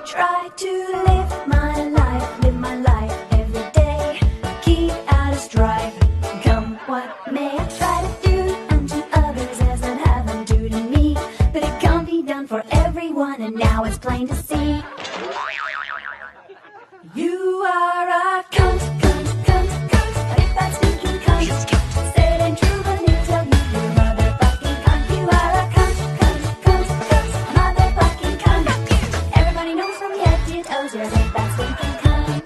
try to live my life every day. Keep out of strife, come what may. I try to do unto others as I'd have them do to me. But it can't be done for everyone, and now it's plain to see. You are a cunt, a big bad stinking cunt. Say it ain't true, but he'll tell you you're a motherfucking cunt. You are a cunt, motherfucking cunt. Everybody knows from your head to your toes you're a big bad stinking cunt.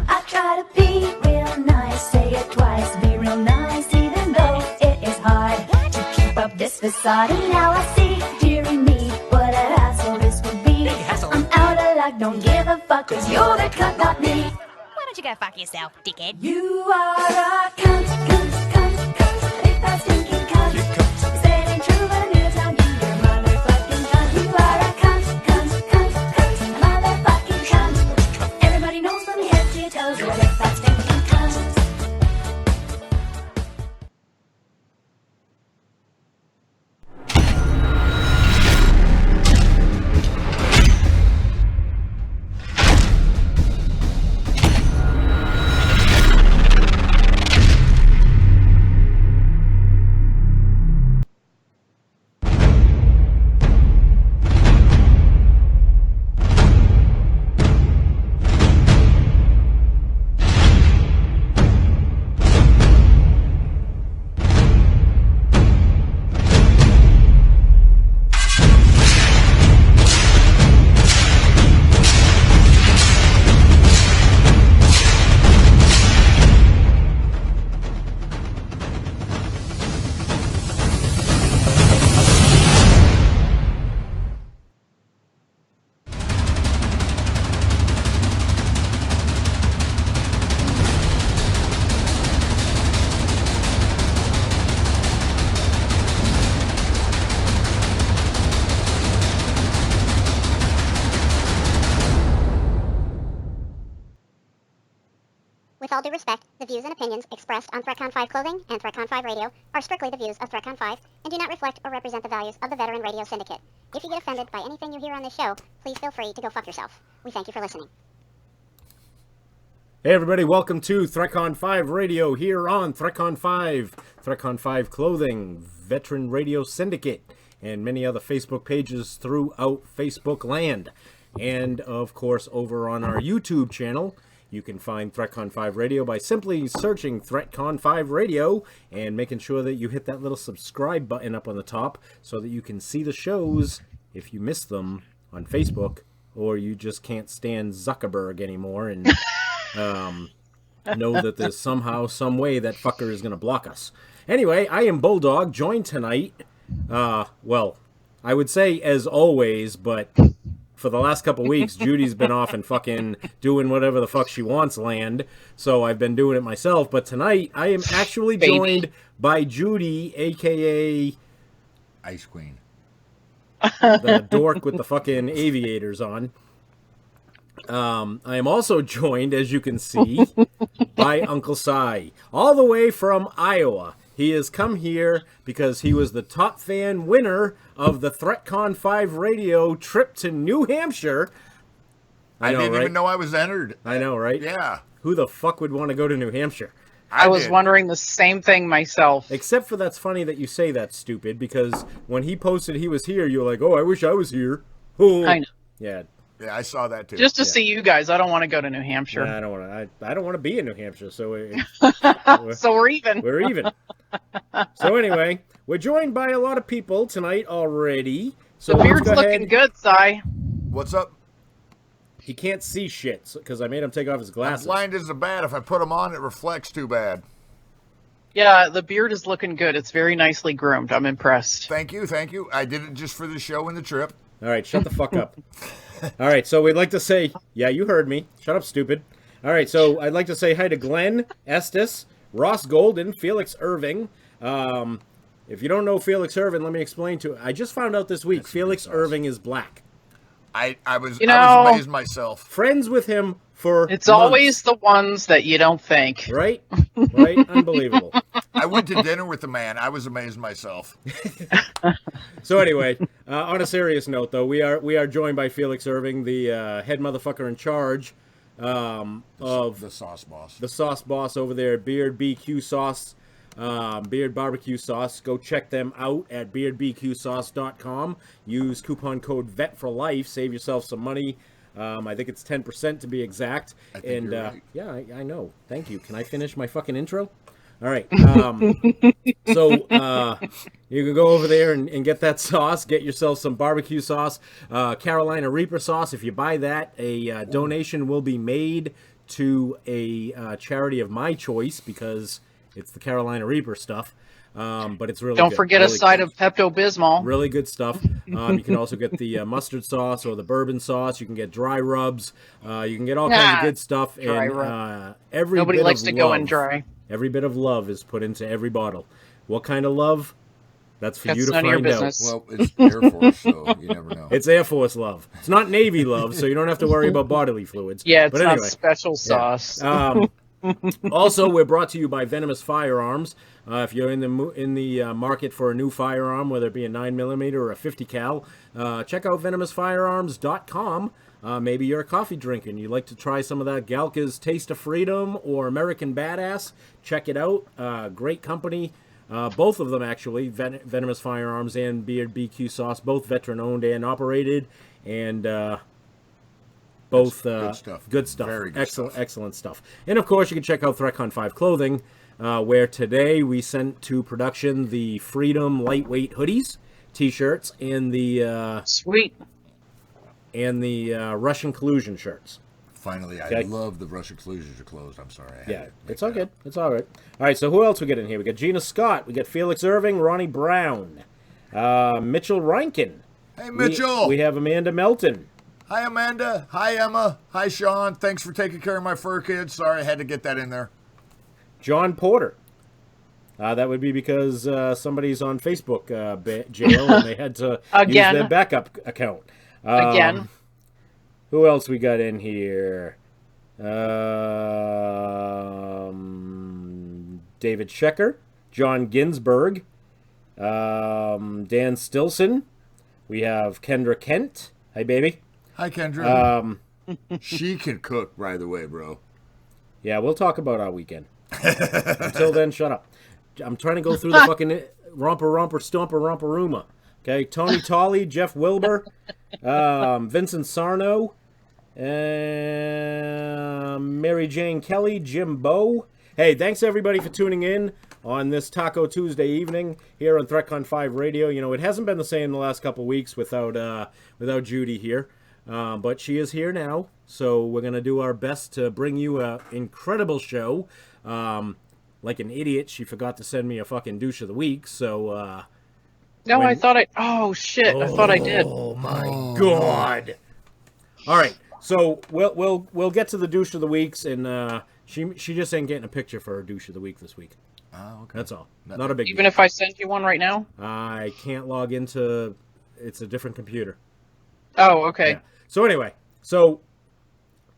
I try to be real nice, say it twice, be real nice, even though it is hard to keep up this facade. And now I see, dearie me, what an asshole this would be. I'm out of luck, don't give a fuck, cause you're the cunt, not me. Why don't you go fuck yourself, dickhead? You are a cunt, a big fat stinking cunt. You say it ain't true, but I'm gonna tell you you're a motherfucking cunt. You are a cunt, a motherfucking cunt. Everybody knows from your head to your toes you're a big fat stinking cunt. With all due respect, the views and opinions expressed on Threatcon 5 clothing and Threatcon 5 radio are strictly the views of Threatcon 5 and do not reflect or represent the values of the Veteran Radio Syndicate. If you get offended by anything you hear on this show, please feel free to go fuck yourself. We thank you for listening. Hey everybody, welcome to Threatcon 5 Radio here on Threatcon 5, Threatcon 5 Clothing, Veteran Radio Syndicate, and many other Facebook pages throughout Facebook land. And of course over on our YouTube channel, you can find Threatcon 5 Radio by simply searching Threatcon 5 Radio and making sure that you hit that little subscribe button up on the top so that you can see the shows if you miss them on Facebook or you just can't stand Zuckerberg anymore and know that there's somehow, some way that fucker is going to block us. Anyway, I am Bulldog, joined tonight, well, I would say as always, but for the last couple weeks, Judy's been off and fucking doing whatever the fuck she wants land, so I've been doing it myself. But tonight, I am actually joined by Judy, a.k.a. Ice Queen. The dork with the fucking aviators on. I am also joined, as you can see, by Uncle Si, all the way from Iowa. He has come here because he was the top fan winner of the Threatcon 5 Radio trip to New Hampshire. I didn't even know I was entered. I know, right? Yeah. Who the fuck would want to go to New Hampshire? I was wondering the same thing myself. Except for that's funny that you say that, stupid, because when he posted he was here, you were like, oh, I wish I was here. Oh. I know. Yeah. Yeah, I saw that too. Just to see you guys. I don't want to go to New Hampshire. Nah, I don't want to be in New Hampshire, so so we're even. We're even. So anyway, we're joined by a lot of people tonight already. So the beard's looking good, Si. What's up? He can't see shit because I made him take off his glasses. I'm blind as a bat. If I put them on, it reflects too bad. Yeah, the beard is looking good. It's very nicely groomed. I'm impressed. Thank you, thank you. I did it just for the show and the trip. All right, shut the fuck up. All right, so we'd like to say, yeah, you heard me. Shut up, stupid. All right, so I'd like to say hi to Glenn Estes, Ross Golden, Felix Irving. If you don't know Felix Irving, let me explain to you. I just found out this week Felix Irving is black. I was amazed myself. Friends with him for It's months. always the ones that you don't think. Right? Right? Unbelievable. I went to dinner with the man. I was amazed myself. So anyway, on a serious note, though, we are joined by Felix Irving, the head motherfucker in charge of the sauce boss. The sauce boss over there at Beard BQ Sauce, Beard Barbecue Sauce. Go check them out at beardbqsauce.com. Use coupon code VET for life. Save yourself some money. I think it's 10% to be exact. I think you're right. Yeah, I know. Thank you. Can I finish my fucking intro? All right. So you can go over there and get that sauce. Get yourself some barbecue sauce, Carolina Reaper sauce. If you buy that, a donation will be made to a charity of my choice because it's the Carolina Reaper stuff. But it's really Don't good. forget Really a side good. of Pepto-Bismol. Really good stuff. You can also get the mustard sauce or the bourbon sauce. You can get dry rubs. You can get all kinds of good stuff. Dry And rub. every Nobody bit likes of to go in love- dry. Every bit of love is put into every bottle. What kind of love? That's for That's you to none of your find out. business. Well, it's Air Force, so you never know. It's Air Force love. It's not Navy love, so you don't have to worry about bodily fluids. Yeah, it's but not anyway. special sauce. Also, we're brought to you by Venomous Firearms. If you're in the market for a new firearm, whether it be a 9mm or a 50 cal, check out venomousfirearms.com. Maybe you're a coffee drinker and you'd like to try some of that Galka's Taste of Freedom or American Badass. Check it out. Great company. Both of them, actually, Venomous Firearms and Beard BQ Sauce, both veteran-owned and operated. And both good stuff. Good stuff. Very good excellent, stuff. excellent stuff. And of course, you can check out Threatcon 5 Clothing, where today we sent to production the Freedom lightweight hoodies, t-shirts, and the Sweet. Russian collusion shirts. Finally, Okay. I love the Russian collusions are closed. I'm sorry. I had Yeah, to make it's all that good. up. It's all right. All right, so who else we got in here? We got Gina Scott. We got Felix Irving, Ronnie Brown, Mitchell Reinken. Hey, Mitchell. We have Amanda Melton. Hi, Amanda. Hi, Emma. Hi, Sean. Thanks for taking care of my fur kids. Sorry, I had to get that in there. John Porter. That would be because somebody's on Facebook jail and they had to Again. use their backup account. Again. Who else we got in here? David Schecker, John Ginsberg, Dan Stilson. We have Kendra Kent. Hi, baby. Hi, Kendra. She can cook, by the way, bro. Yeah, we'll talk about our weekend. Until then, shut up. I'm trying to go through the fucking romper, stomper, romperuma. Okay, Tony Tolley, Jeff Wilbur, Vincent Sarno, Mary Jane Kelly, Jim Bowe. Hey, thanks everybody for tuning in on this Taco Tuesday evening here on Threatcon 5 Radio. You know, it hasn't been the same the last couple weeks without Judy here. But she is here now, so we're going to do our best to bring you an incredible show. Like an idiot, she forgot to send me a fucking douche of the week, so... No, when- I thought I... Oh, shit. I thought I did. Oh, my God. All right, so we'll get to the douche of the weeks, and she just ain't getting a picture for her douche of the week this week. Oh, okay. That's all. Not a big Even deal. if I send you one right now? I can't log into... It's a different computer. Oh, okay. Yeah. So anyway, so...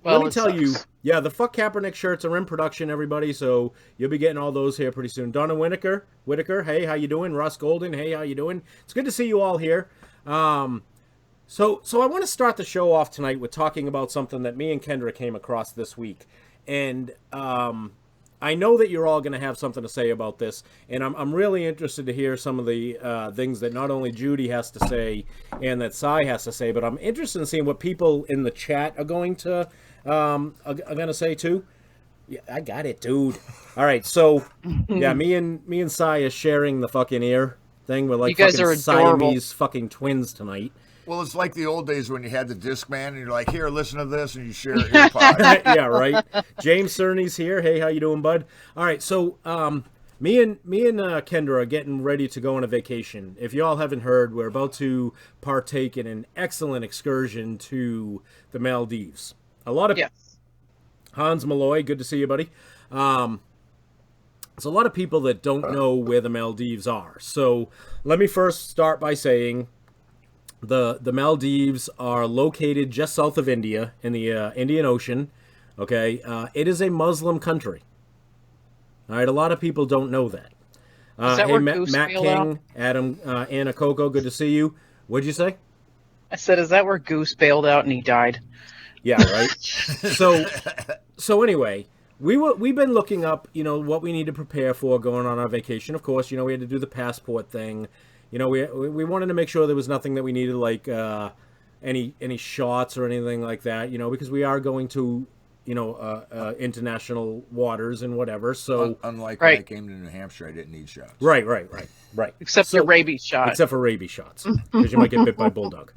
Well, Let me it tell you, sucks. yeah, the Fuck Kaepernick shirts are in production, everybody, so you'll be getting all those here pretty soon. Donna Whitaker, hey, how you doing? Ross Golden, hey, how you doing? It's good to see you all here. So I want to start the show off tonight with talking about something that me and Kendra came across this week. And I know that you're all going to have something to say about this, and I'm really interested to hear some of the things that not only Judy has to say and that Cy has to say, but I'm interested in seeing what people in the chat are going to say too. Yeah, I got it, dude. All right, so yeah, me and Cy are sharing the fucking ear thing. We're like You guys fucking are adorable. Siamese fucking twins tonight. Well, it's like the old days when you had the Discman and you're like, here, listen to this, and you share an earpod. Yeah, right. James Cerny's here. Hey, how you doing, bud? All right, so me and Kendra are getting ready to go on a vacation. If y'all haven't heard, we're about to partake in an excellent excursion to the Maldives. A lot of Yes. Hans Malloy, good to see you, buddy. There's a lot of people that don't know where the Maldives are. So let me first start by saying the Maldives are located just south of India in the Indian Ocean. Okay, it is a Muslim country. All right, a lot of people don't know that. Is that Hey, where Matt, Goose Matt bailed King, out? Adam, Anna Coco, good to see you. What'd you say? I said, is that where Goose bailed out and he died? Yeah, right. So anyway, we've been looking up, what we need to prepare for going on our vacation. Of course, we had to do the passport thing. We wanted to make sure there was nothing that we needed, like any shots or anything like that. Because we are going to international waters and whatever. So Unlike when I Right. came to New Hampshire, I didn't need shots. right. Except So- your rabies shot. Except for rabies shots, because you might get bit by a bulldog.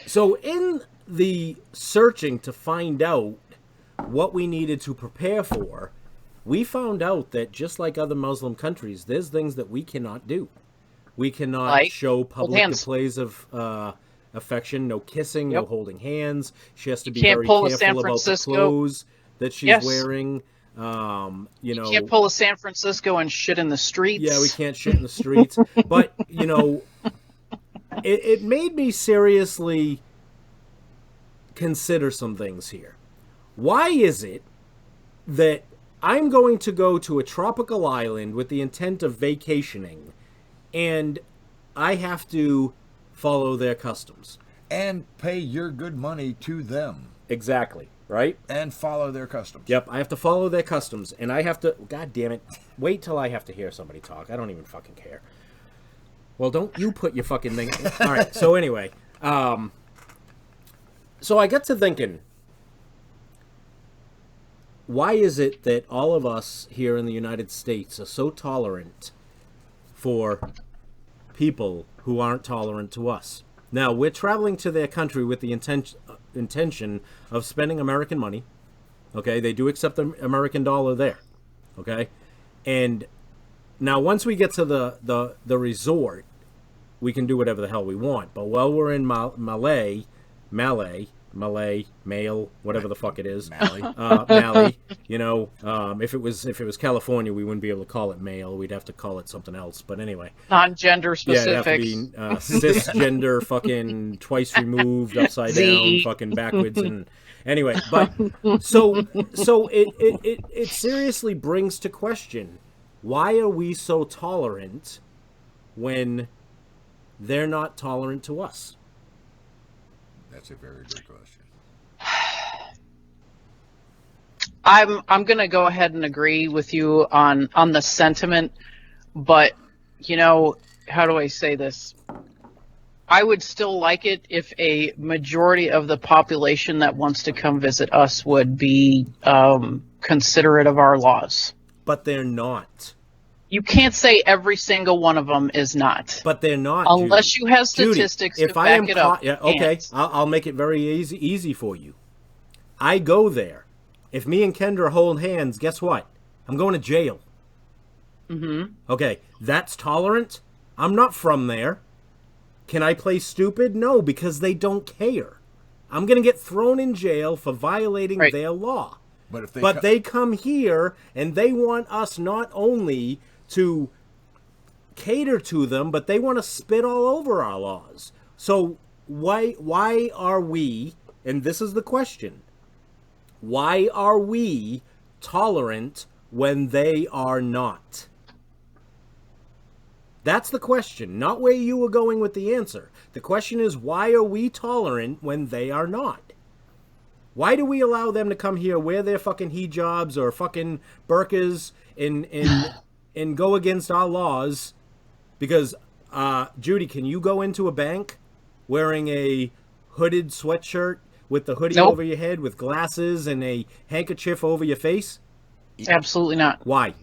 So in the searching to find out what we needed to prepare for, we found out that just like other Muslim countries, there's things that we cannot do. We cannot Like show public hands. displays of affection, no kissing, no Yep. holding hands. She has to be can't very pull a San careful about the Francisco- clothes that she's Yes. wearing. You can't pull a San Francisco and shit in the streets. Yeah, we can't shit in the streets. But, it made me seriously consider some things here. Why is it that I'm going to go to a tropical island with the intent of vacationing and I have to follow their customs? And pay your good money to them Exactly, right? and follow their customs. Yep, I have to follow their customs, and I have to. God damn it! Wait till I have to hear somebody talk. I don't even fucking care. Well, don't you put your fucking thing. All right. So anyway, so I got to thinking. Why is it that all of us here in the United States are so tolerant for people who aren't tolerant to us? Now, we're traveling to their country with the intention of spending American money. Okay, they do accept the American dollar there. Okay, and now once we get to the resort, we can do whatever the hell we want. But while we're in Malay, Mail, whatever the fuck it is, Mali. If it was California, we wouldn't be able to call it male. We'd have to call it something else. But anyway, Non-gender yeah, it'd have to specific. be cisgender, fucking twice removed, upside Z. down, fucking backwards, and anyway. But so it seriously brings to question, why are we so tolerant when they're not tolerant to us? That's a very good question. I'm gonna go ahead and agree with you on the sentiment, but how do I say this? I would still like it if a majority of the population that wants to come visit us would be considerate of our laws. But they're not. You can't say every single one of them is not. But they're not. Unless Judy. you have Judy, statistics if to I back am it up. yeah, okay, And- I'll make it very easy for you. I go there. If me and Kendra hold hands, guess what? I'm going to jail. Mm-hmm. Okay, that's tolerant. I'm not from there. Can I play stupid? No, because they don't care. I'm going to get thrown in jail for violating Right. their law. But if they But they come here and they want us not only to cater to them, but they want to spit all over our laws. So why are we, and this is the question, why are we tolerant when they are not? That's the question, not where you were going with the answer. The question is, why are we tolerant when they are not? Why do we allow them to come here, wear their fucking hijabs or fucking burqas and go against our laws? Because, Judy, can you go into a bank wearing a hooded sweatshirt with the hoodie Nope. over your head with glasses and a handkerchief over your face? Absolutely not. Why?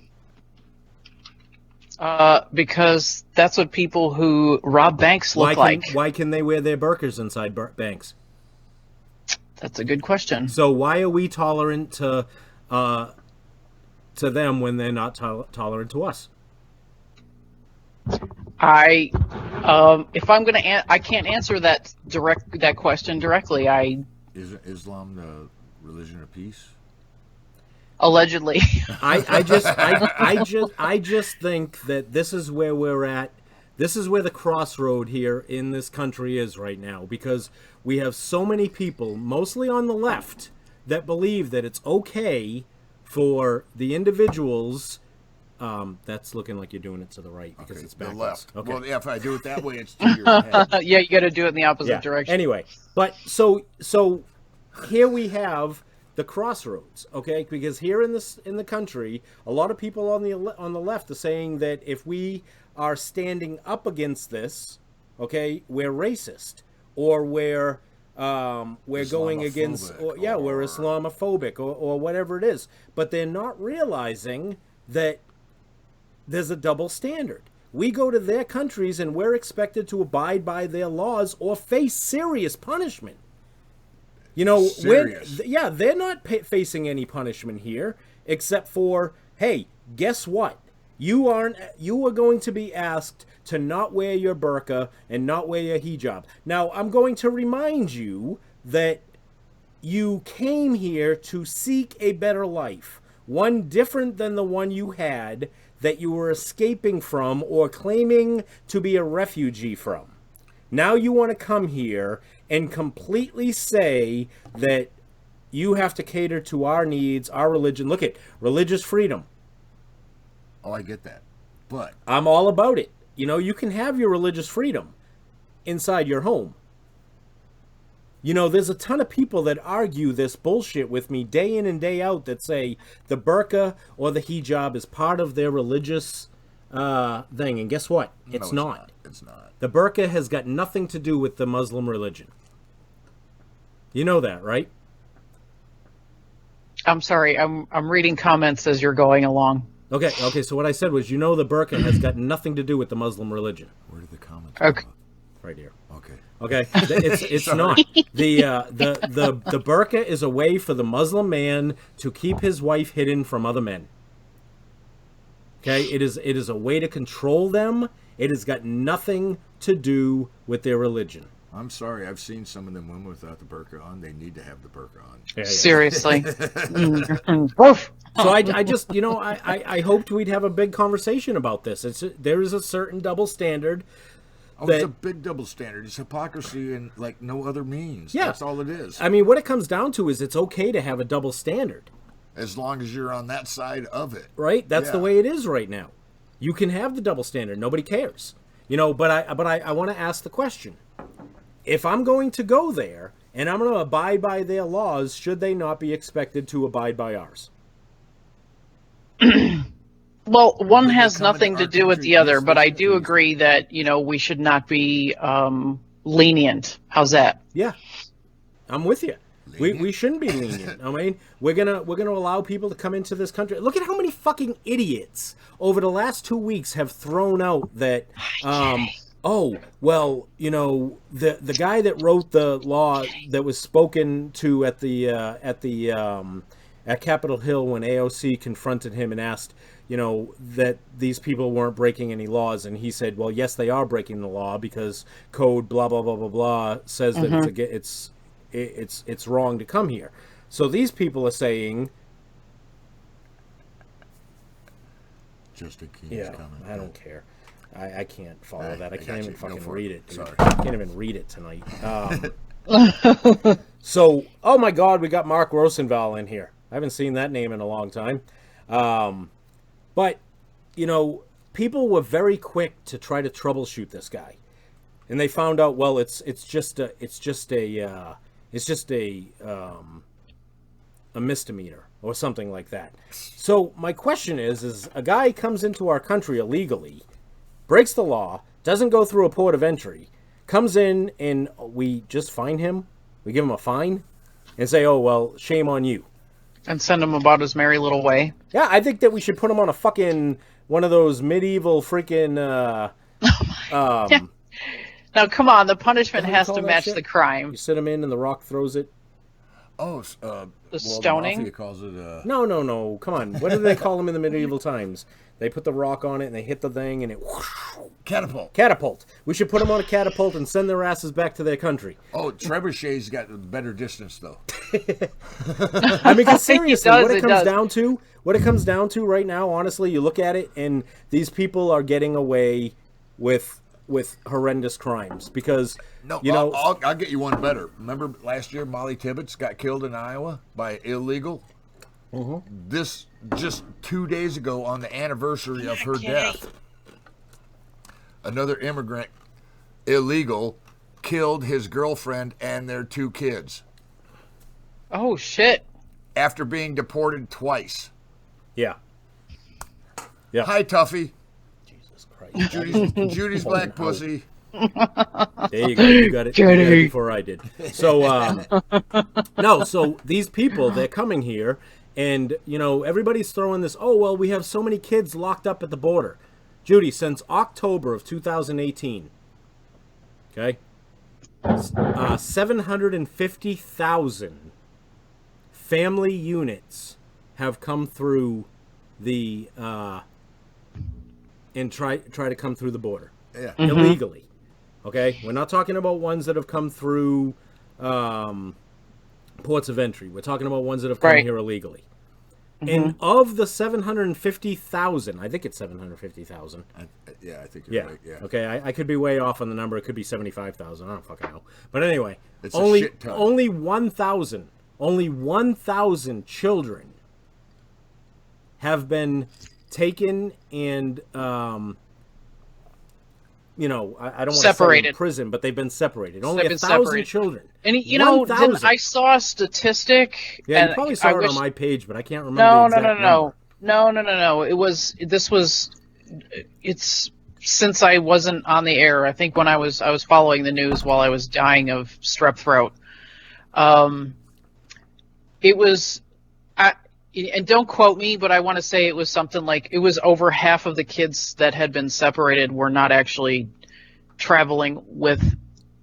Because that's what people who rob banks look like. Why can they wear their burqas inside banks? That's a good question. So why are we tolerant to them when they're not tolerant to us? If I'm gonna, I can't answer that question directly. Isn't Islam the religion of peace? Allegedly. I just think that this is where we're at. This is where the crossroad here in this country is right now, because we have so many people, mostly on the left, that believe that it's okay for the individuals. That's looking like you're doing it to the right because Okay, it's the backwards. left. Okay. Well, if I do it that way, it's to your head. Yeah, you got to do it in the opposite direction. Anyway, but so here we have the crossroads, okay? Because here in the country, a lot of people on the left are saying that if we are standing up against this, okay, we're racist or we're going against, we're Islamophobic or whatever it is. But they're not realizing that there's a double standard. We go to their countries and we're expected to abide by their laws or face serious punishment. You know, they're not facing any punishment here except for, hey, guess what? You are going to be asked to not wear your burqa and not wear your hijab. Now, I'm going to remind you that you came here to seek a better life, one different than the one you had that you were escaping from or claiming to be a refugee from. Now you want to come here and completely say that you have to cater to our needs, our religion. Look at religious freedom. Oh, I get that. But I'm all about it. You know, you can have your religious freedom inside your home. You know, there's a ton of people that argue this bullshit with me day in and day out that say the burqa or the hijab is part of their religious thing. And guess what? It's not. It's not. The burqa has got nothing to do with the Muslim religion. You know that, right? I'm sorry. I'm reading comments as you're going along. Okay. So what I said was, you know, the burqa has got nothing to do with the Muslim religion. Where did the comments Okay. go? Right here. Okay. It's not. The burqa is a way for the Muslim man to keep his wife hidden from other men. Okay, it is a way to control them. It has got nothing to do with their religion. I'm sorry. I've seen some of them women without the burqa on. They need to have the burqa on. Yeah. Seriously. So I just, you know, I hoped we'd have a big conversation about this. There is a certain double standard. Oh, it's a big double standard. It's hypocrisy and like no other means. Yeah. That's all it is. I mean, what it comes down to is it's okay to have a double standard. As long as you're on that side of it. Right? That's the way it is right now. You can have the double standard. Nobody cares. You know, but I want to ask the question. If I'm going to go there and I'm going to abide by their laws, should they not be expected to abide by ours? Well, one When they has come into nothing to our do with country, the other, yes, but they I should do be. agree that, you know, we should not be lenient. How's that? Yeah, I'm with you. We shouldn't be lenient. I mean, we're gonna allow people to come into this country. Look at how many fucking idiots over the last 2 weeks have thrown out that. Oh well, you know, the guy that wrote the law that was spoken to at Capitol Hill when AOC confronted him and asked, you know, that these people weren't breaking any laws, and he said, well, yes, they are breaking the law because code blah blah blah blah blah says that it's wrong to come here. So these people are saying, Just a king's coming. I don't care. I can't follow that. I got can't even you. Go fucking for read it. it, dude. Sorry. I can't even read it tonight. So, oh my God, we got Mark Rosenval in here. I haven't seen that name in a long time. But, you know, people were very quick to try to troubleshoot this guy. And they found out, well, it's just a misdemeanor or something like that. So my question is a guy comes into our country illegally, breaks the law, doesn't go through a port of entry, comes in and we just fine him, we give him a fine, and say, oh, well, shame on you. And send him about his merry little way. Yeah, I think that we should put him on a fucking, one of those medieval freaking, Now, come on, the punishment What do you has call to that match shit? the crime. you sit him in and the rock throws it. Oh, The stoning? The mafia calls it No, come on. What did they call them in the medieval times? They put the rock on it and they hit the thing and it catapult. catapult. We should put them on a catapult and send their asses back to their country. Oh, Trebuchet's got a better distance though. I mean, 'cause seriously, does, what it it does. comes down to right now, honestly, you look at it and these people are getting away with horrendous crimes because No, you know, I'll get you one better. Remember last year Molly Tibbetts got killed in Iowa by illegal? This just 2 days ago, on the anniversary of her death, another immigrant, illegal, killed his girlfriend and their 2 kids Oh shit. after being deported twice. Yeah. Yeah. Hi, Tuffy. Jesus Christ. Judy's black pussy. There you go. You got it before I did. So, no, so these people, they're coming here, and, everybody's throwing this, oh, well, we have so many kids locked up at the border. Judy, since October of 2018, okay, 750,000 family units have come through the, and try to come through the border. Yeah. Illegally. Okay, we're not talking about ones that have come through ports of entry. We're talking about ones that have come here illegally. And of the 750,000, I think it's 750,000. Yeah, I think you're right. Yeah. Okay, I could be way off on the number. It could be 75,000. I don't fucking know. But anyway, It's a shit ton. only 1,000 children have been taken and I don't want to say in Separated. prison, but they've been separated. Only They've been 1,000 separated. children. And then 1,000. I saw a statistic. Yeah, and you probably saw I it wish- on my page, but I can't remember the exact number. No. It's since I wasn't on the air. I think when I was following the news while I was dying of strep throat. It was, and don't quote me, but I want to say it was something like it was over half of the kids that had been separated were not actually traveling with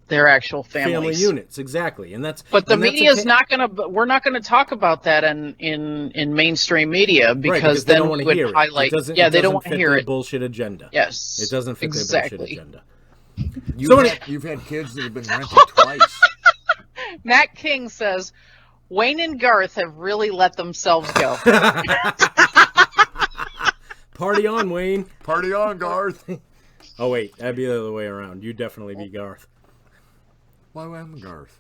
their actual families. Family units, exactly, and that's. But the and that's media's okay. not going to. We're not going to talk about that in mainstream media because they then don't we want to would hear it. highlight. It doesn't, Yeah, it they don't doesn't want to fit hear their it. bullshit agenda. Yes, It doesn't fit exactly. their bullshit agenda. You've had kids that have been rented twice. Matt King says Wayne and Garth have really let themselves go. Party on, Wayne. Party on, Garth. Oh wait, that'd be the other way around. You'd definitely be Garth. Why am I Garth?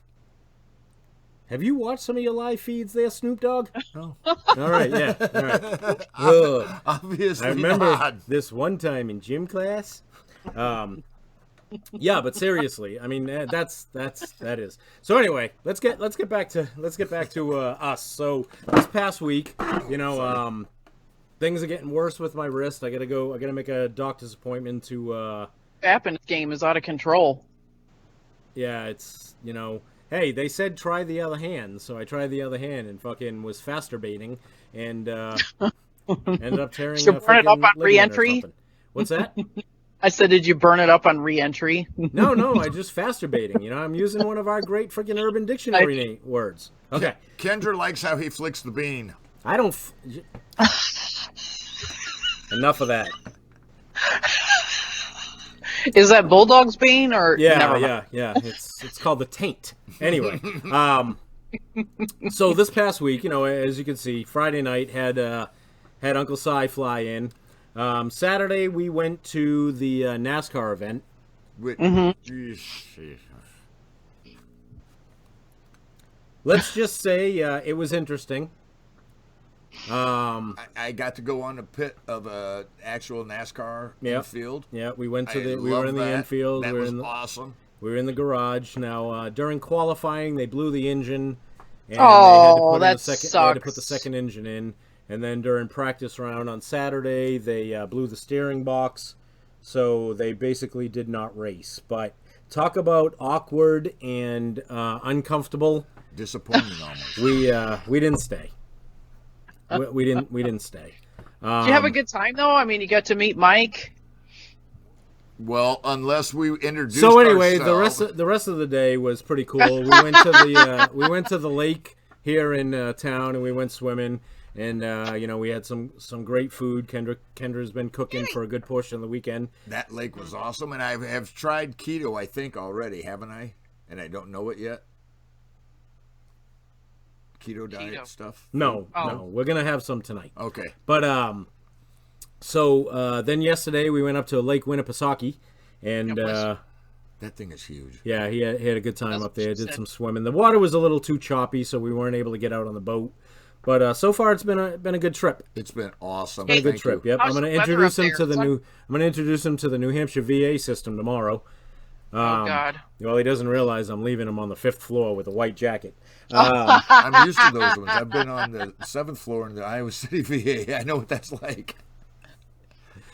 Have you watched some of your live feeds there, Snoop Dogg? No. All right, yeah. All right. Ugh. Obviously I remember not. this one time in gym class. Yeah, but seriously, I mean that is. So anyway, let's get back to us. So this past week, things are getting worse with my wrist. I gotta make a doctor's appointment to. Appin game is out of control. Yeah, it's Hey, they said try the other hand, so I tried the other hand and fucking was masturbating and ended up tearing. Did you burn it up on ligament or re-entry? something. What's that? I said, did you burn it up on re-entry? No, I just masturbating. I'm using one of our great freaking Urban Dictionary words. Okay. Kendra likes how he flicks the bean. I don't. Enough of that. Is that Bulldog's bean or never mind. Yeah. It's called the taint. Anyway, so this past week, as you can see, Friday night had Uncle Si fly in. Saturday we went to the NASCAR event. Let's just say it was interesting. I got to go on the pit of a actual NASCAR infield. Yeah, we went to I we were love in the that. infield. That we were was in the, awesome. We were in the garage. Now during qualifying, they blew the engine, and Oh, they had that to put the sucks. second engine in. And then during practice round on Saturday, they blew the steering box, so they basically did not race. But talk about awkward and uncomfortable. Disappointing almost. We didn't stay. We didn't stay. Did you have a good time though? I mean, you got to meet Mike. Well, unless we introduced So anyway, ourselves. the rest of the day was pretty cool. We went to the lake here in town, and we went swimming. And we had some great food. Kendra's been cooking for a good portion of the weekend. That lake was awesome, and I have tried keto, I think, already, haven't I? And I don't know it yet. Keto diet stuff. No, we're gonna have some tonight. Okay. But so then yesterday we went up to Lake Winnipesaukee, and That thing is huge. yeah, he had a good time up there. Did some swimming. The water was a little too choppy, so we weren't able to get out on the boat. But so far, it's been a good trip. It's been awesome. Been a good Thank trip. you. Yep, How's I'm going to the weather introduce up him there? to the It's new. I'm going to introduce him to the New Hampshire VA system tomorrow. Oh God. Well, he doesn't realize I'm leaving him on the 5th floor with a white jacket. I'm used to those ones. I've been on the 7th floor in the Iowa City VA. I know what that's like.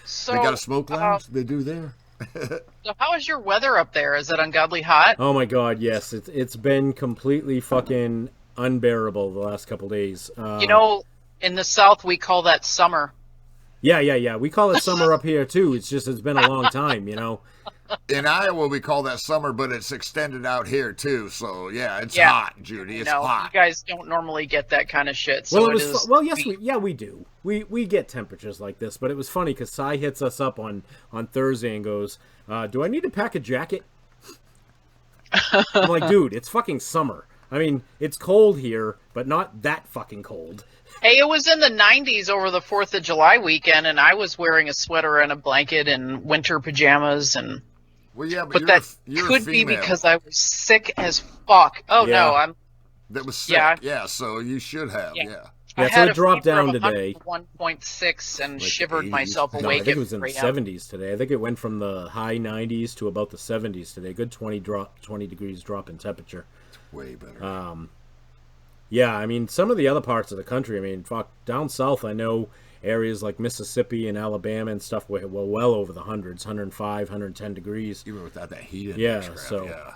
So They got a smoke lounge. They do there. So how is your weather up there? Is it ungodly hot? Oh my God, yes, it's been completely fucking unbearable the last couple days. You know, in the South we call that summer. Yeah. We call it summer up here too. It's been a long time, you know. In Iowa, we call that summer, but it's extended out here too. So yeah, it's Yeah. hot, Judy. It's No, hot. you guys don't normally get that kind of shit. So Well, it is. yes, we do. We get temperatures like this, but it was funny because Cy hits us up on Thursday and goes, "Do I need to pack a jacket?" I'm like, dude, it's fucking summer. I mean, it's cold here, but not that fucking cold. Hey, it was in the 90s over the 4th of July weekend, and I was wearing a sweater and a blanket and winter pajamas, and Well, yeah, but but you're, that you're could a be female. because I was sick as fuck. Oh Yeah. no, I'm. That was sick. Yeah. Yeah, so you should have. Yeah. Yeah. I Yeah, so had it a dropped fever down of today. 101.6 and Like shivered 80s. myself No, No, awake I think at it was in the 3 a.m. 70s today. I think it went from the high 90s to about the 70s today. Good 20 degrees drop in temperature. Way better. Yeah, I mean, some of the other parts of the country, I mean, fuck, down south, I know areas like Mississippi and Alabama and stuff were well over the hundreds, 105, 110 degrees. Even without that heat index Yeah, crap, so- yeah.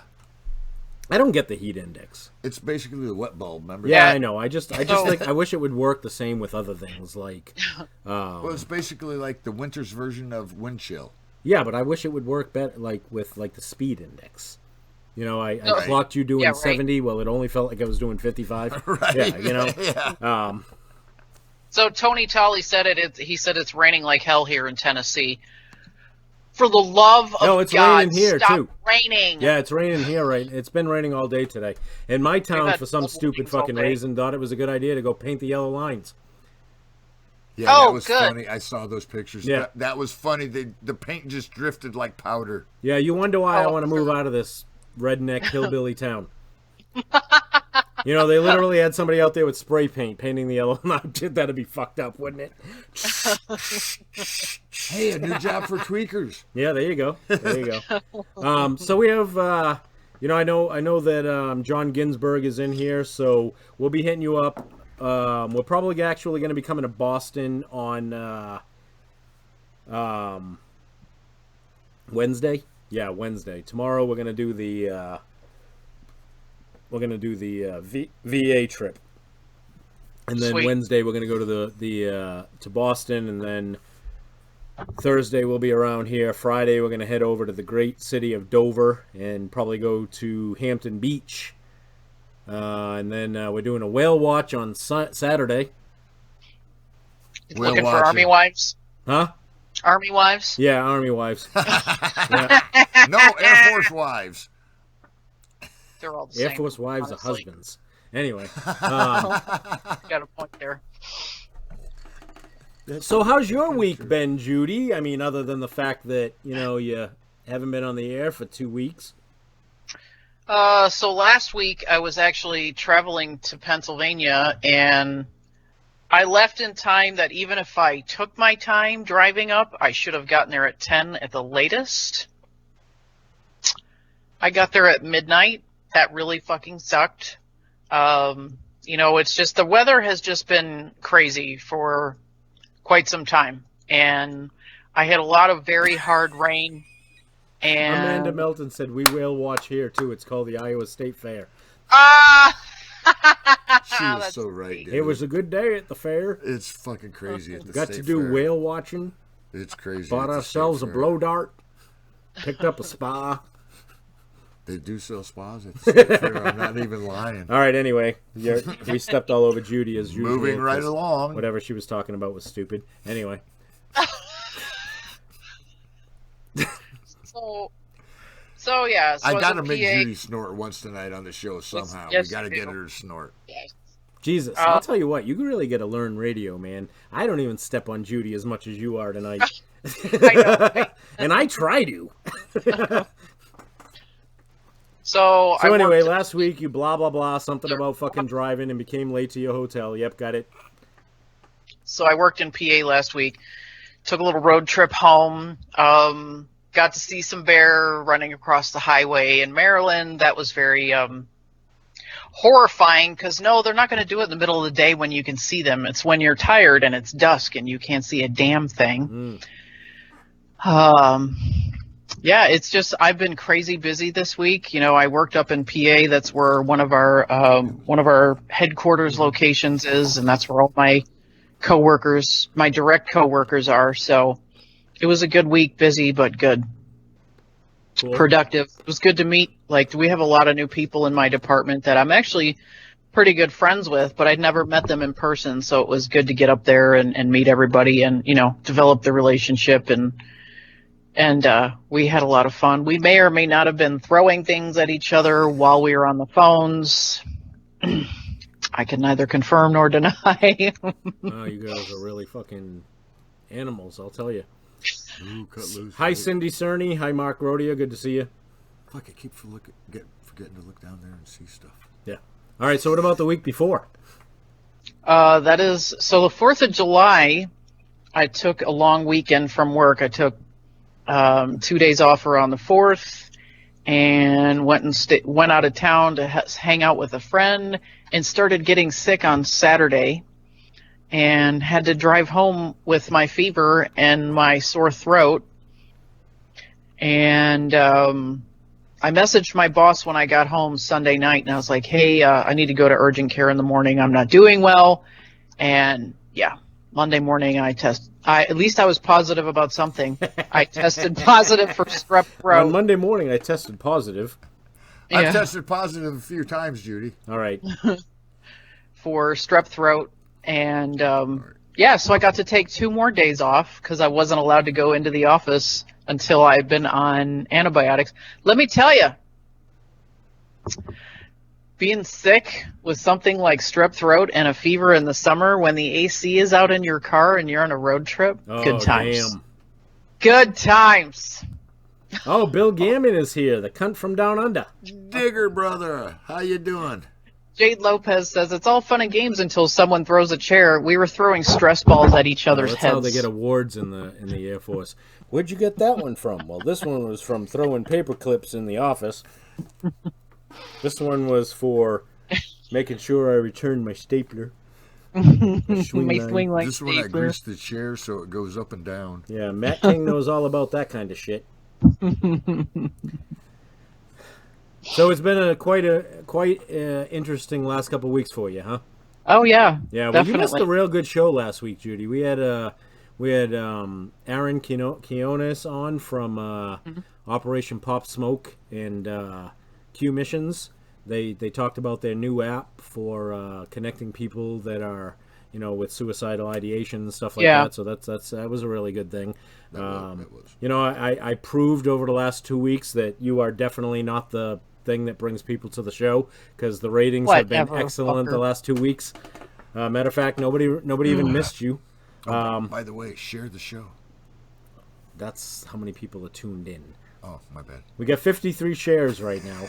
I don't get the heat index. It's basically the wet bulb, remember? Yeah, Yeah. I know. I just So- think I wish it would work the same with other things like Well, it's basically like the winter's version of wind chill. yeah, but I wish it would work better like with like the speed index. You know, I Right. clocked you doing Yeah, right. 70. Well, it only felt like I was doing 55. Right. Yeah, you know. Yeah. So Tony Tolley said he said it's raining like hell here in Tennessee. For the love of No, it's God, raining here, stop too. raining. Yeah, it's raining here, right? It's been raining all day today. And my town, had for some double stupid wings all fucking day. reason, thought it was a good idea to go paint the yellow lines. Yeah, Oh, that was good. funny. I saw those pictures. Yeah. That was funny. The paint just drifted like powder. Yeah, you wonder why I Oh, want to move out of this redneck hillbilly town. You know, they literally had somebody out there with spray paint painting the yellow line. That'd be fucked up, wouldn't it? Hey, a new job for tweakers. Yeah, there you go. There you go. So we have, you know, I know that John Ginsberg is in here, so we'll be hitting you up. We're probably actually going to be coming to Boston on Wednesday. Yeah, Wednesday. Tomorrow we're going to do the VA trip, and then Sweet. Wednesday we're going to go to to Boston, and then Thursday we'll be around here. Friday we're going to head over to the great city of Dover and probably go to Hampton Beach. And then we're doing a whale watch on Saturday. Whale Looking for watching. Army wives? Huh? Army wives? Yeah, Army wives. Yeah. No, Air Force wives. They're all the Air same. Force wives honestly. are husbands. Anyway. Got a point there. So how's your week been, Judy? I mean, other than the fact that, you know, you haven't been on the air for 2 weeks. So last week I was actually traveling to Pennsylvania, and I left in time that even if I took my time driving up, I should have gotten there at 10 at the latest. I got there at midnight. That really fucking sucked. You know, it's just the weather has just been crazy for quite some time, and I had a lot of very hard rain. And Amanda Melton said, we whale watch here, too. It's called the Iowa State Fair. She was That's so right, dude. It was a good day at the fair. It's fucking crazy at the Got state to do fair. whale watching. It's crazy. Bought at the ourselves a state fair. blow dart. Picked up a spa. They do sell spas at the state fair. I'm not even lying. All right, anyway. We stepped all over Judy as usual. Moving right 'cause along. Whatever she was talking about was stupid. Anyway. So yeah. So I as gotta a make PA Judy snort once tonight on the show somehow. yes, we gotta you get do. her to snort. Jesus, I'll tell you what. You really got to learn radio, man. I don't even step on Judy as much as you are tonight. I know, right? And I try to. So I anyway, worked, last week you blah blah blah something about fucking driving and became late to your hotel. Yep, got it. so I worked in PA last week. Took a little road trip home. Got to see some bear running across the highway in Maryland. That was very horrifying because no, they're not going to do it in the middle of the day when you can see them. It's when you're tired and it's dusk and you can't see a damn thing. Yeah, it's just I've been crazy busy this week. You know, I worked up in PA. That's where one of our headquarters locations is, and that's where all my coworkers, my direct coworkers are. So it was a good week, busy but good. Cool. Productive. It was good to meet. Like, we have a lot of new people in my department that I'm actually pretty good friends with, but I'd never met them in person. So it was good to get up there and meet everybody and, you know, develop the relationship. And we had a lot of fun. We may or may not have been throwing things at each other while we were on the phones. I can neither confirm nor deny. Oh, you guys are really fucking animals, I'll tell you. Ooh, cut loose. Hi, Cindy Cerny. Hi, Mark Rodia. Good to see you. Fuck, I keep forgetting to look down there and see stuff. Yeah. All right, so what about the week before? That is, so the 4th of July, I took a long weekend from work. I took 2 days off around the 4th and went out of town to hang out with a friend and started getting sick on Saturday and had to drive home with my fever and my sore throat. And I messaged my boss when I got home Sunday night, and I was like, hey, I need to go to urgent care in the morning. I'm not doing well. And yeah, Monday morning at least I was positive about something. I tested positive for strep throat. On Monday morning, I tested positive. Yeah. I've tested positive a few times, Judy. All right. For strep throat. And yeah, so I got to take 2 more days off because I wasn't allowed to go into the office until I'd been on antibiotics. Let me tell you, being sick with something like strep throat and a fever in the summer when the AC is out in your car and you're on a road trip, good times. Damn. Good times. Oh, Bill Gammon is here, the cunt from down under. Digger, brother. How you doing? Jade Lopez says, it's all fun and games until someone throws a chair. We were throwing stress balls at each other's That's heads. how they get awards in the Air Force. Where'd you get that one from? Well, this one was from throwing paper clips in the office. This one was for making sure I returned my stapler. My swing like This one I stapler. greased the chair so it goes up and down. Yeah, Matt King knows all about that kind of shit. So it's been quite interesting last couple of weeks for you, huh? Oh yeah, Yeah, well, definitely. you missed a real good show last week, Judy. We had Aaron Quinones on from Operation Pop Smoke and Q Missions. They talked about their new app for connecting people that are, you know, with suicidal ideation and stuff like that. So that was a really good thing. That was. You know, I proved over the last 2 weeks that you are definitely not the thing that brings people to the show because the ratings have been Whatever, excellent fucker. the last 2 weeks. Matter of fact, nobody even missed you. By the way, share the show. That's how many people are tuned in. Oh, my bad. We got 53 shares right now.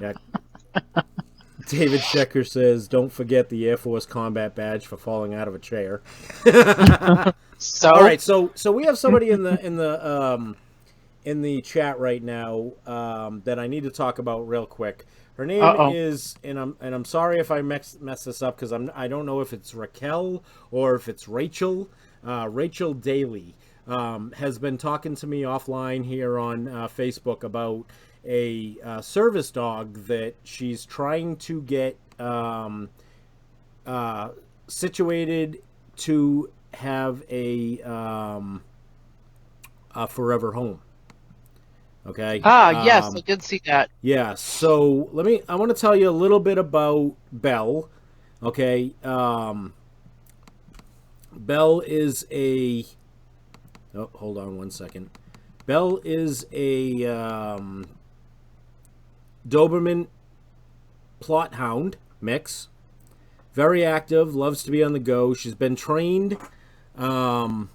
Yeah. David Shecker says, "Don't forget the Air Force combat badge for falling out of a chair." So All right, so we have somebody in the chat right now that I need to talk about real quick. Her name is, and I'm sorry if I mess this up because I don't know if it's Raquel or if it's Rachel. Rachel Daly has been talking to me offline here on Facebook about a service dog that she's trying to get situated to have a forever home. Okay. yes, I did see that. Yeah. So I want to tell you a little bit about Belle. Okay. Belle is a. Oh, hold on one second. Belle is a Doberman plot hound mix. Very active, loves to be on the go. She's been trained. Hold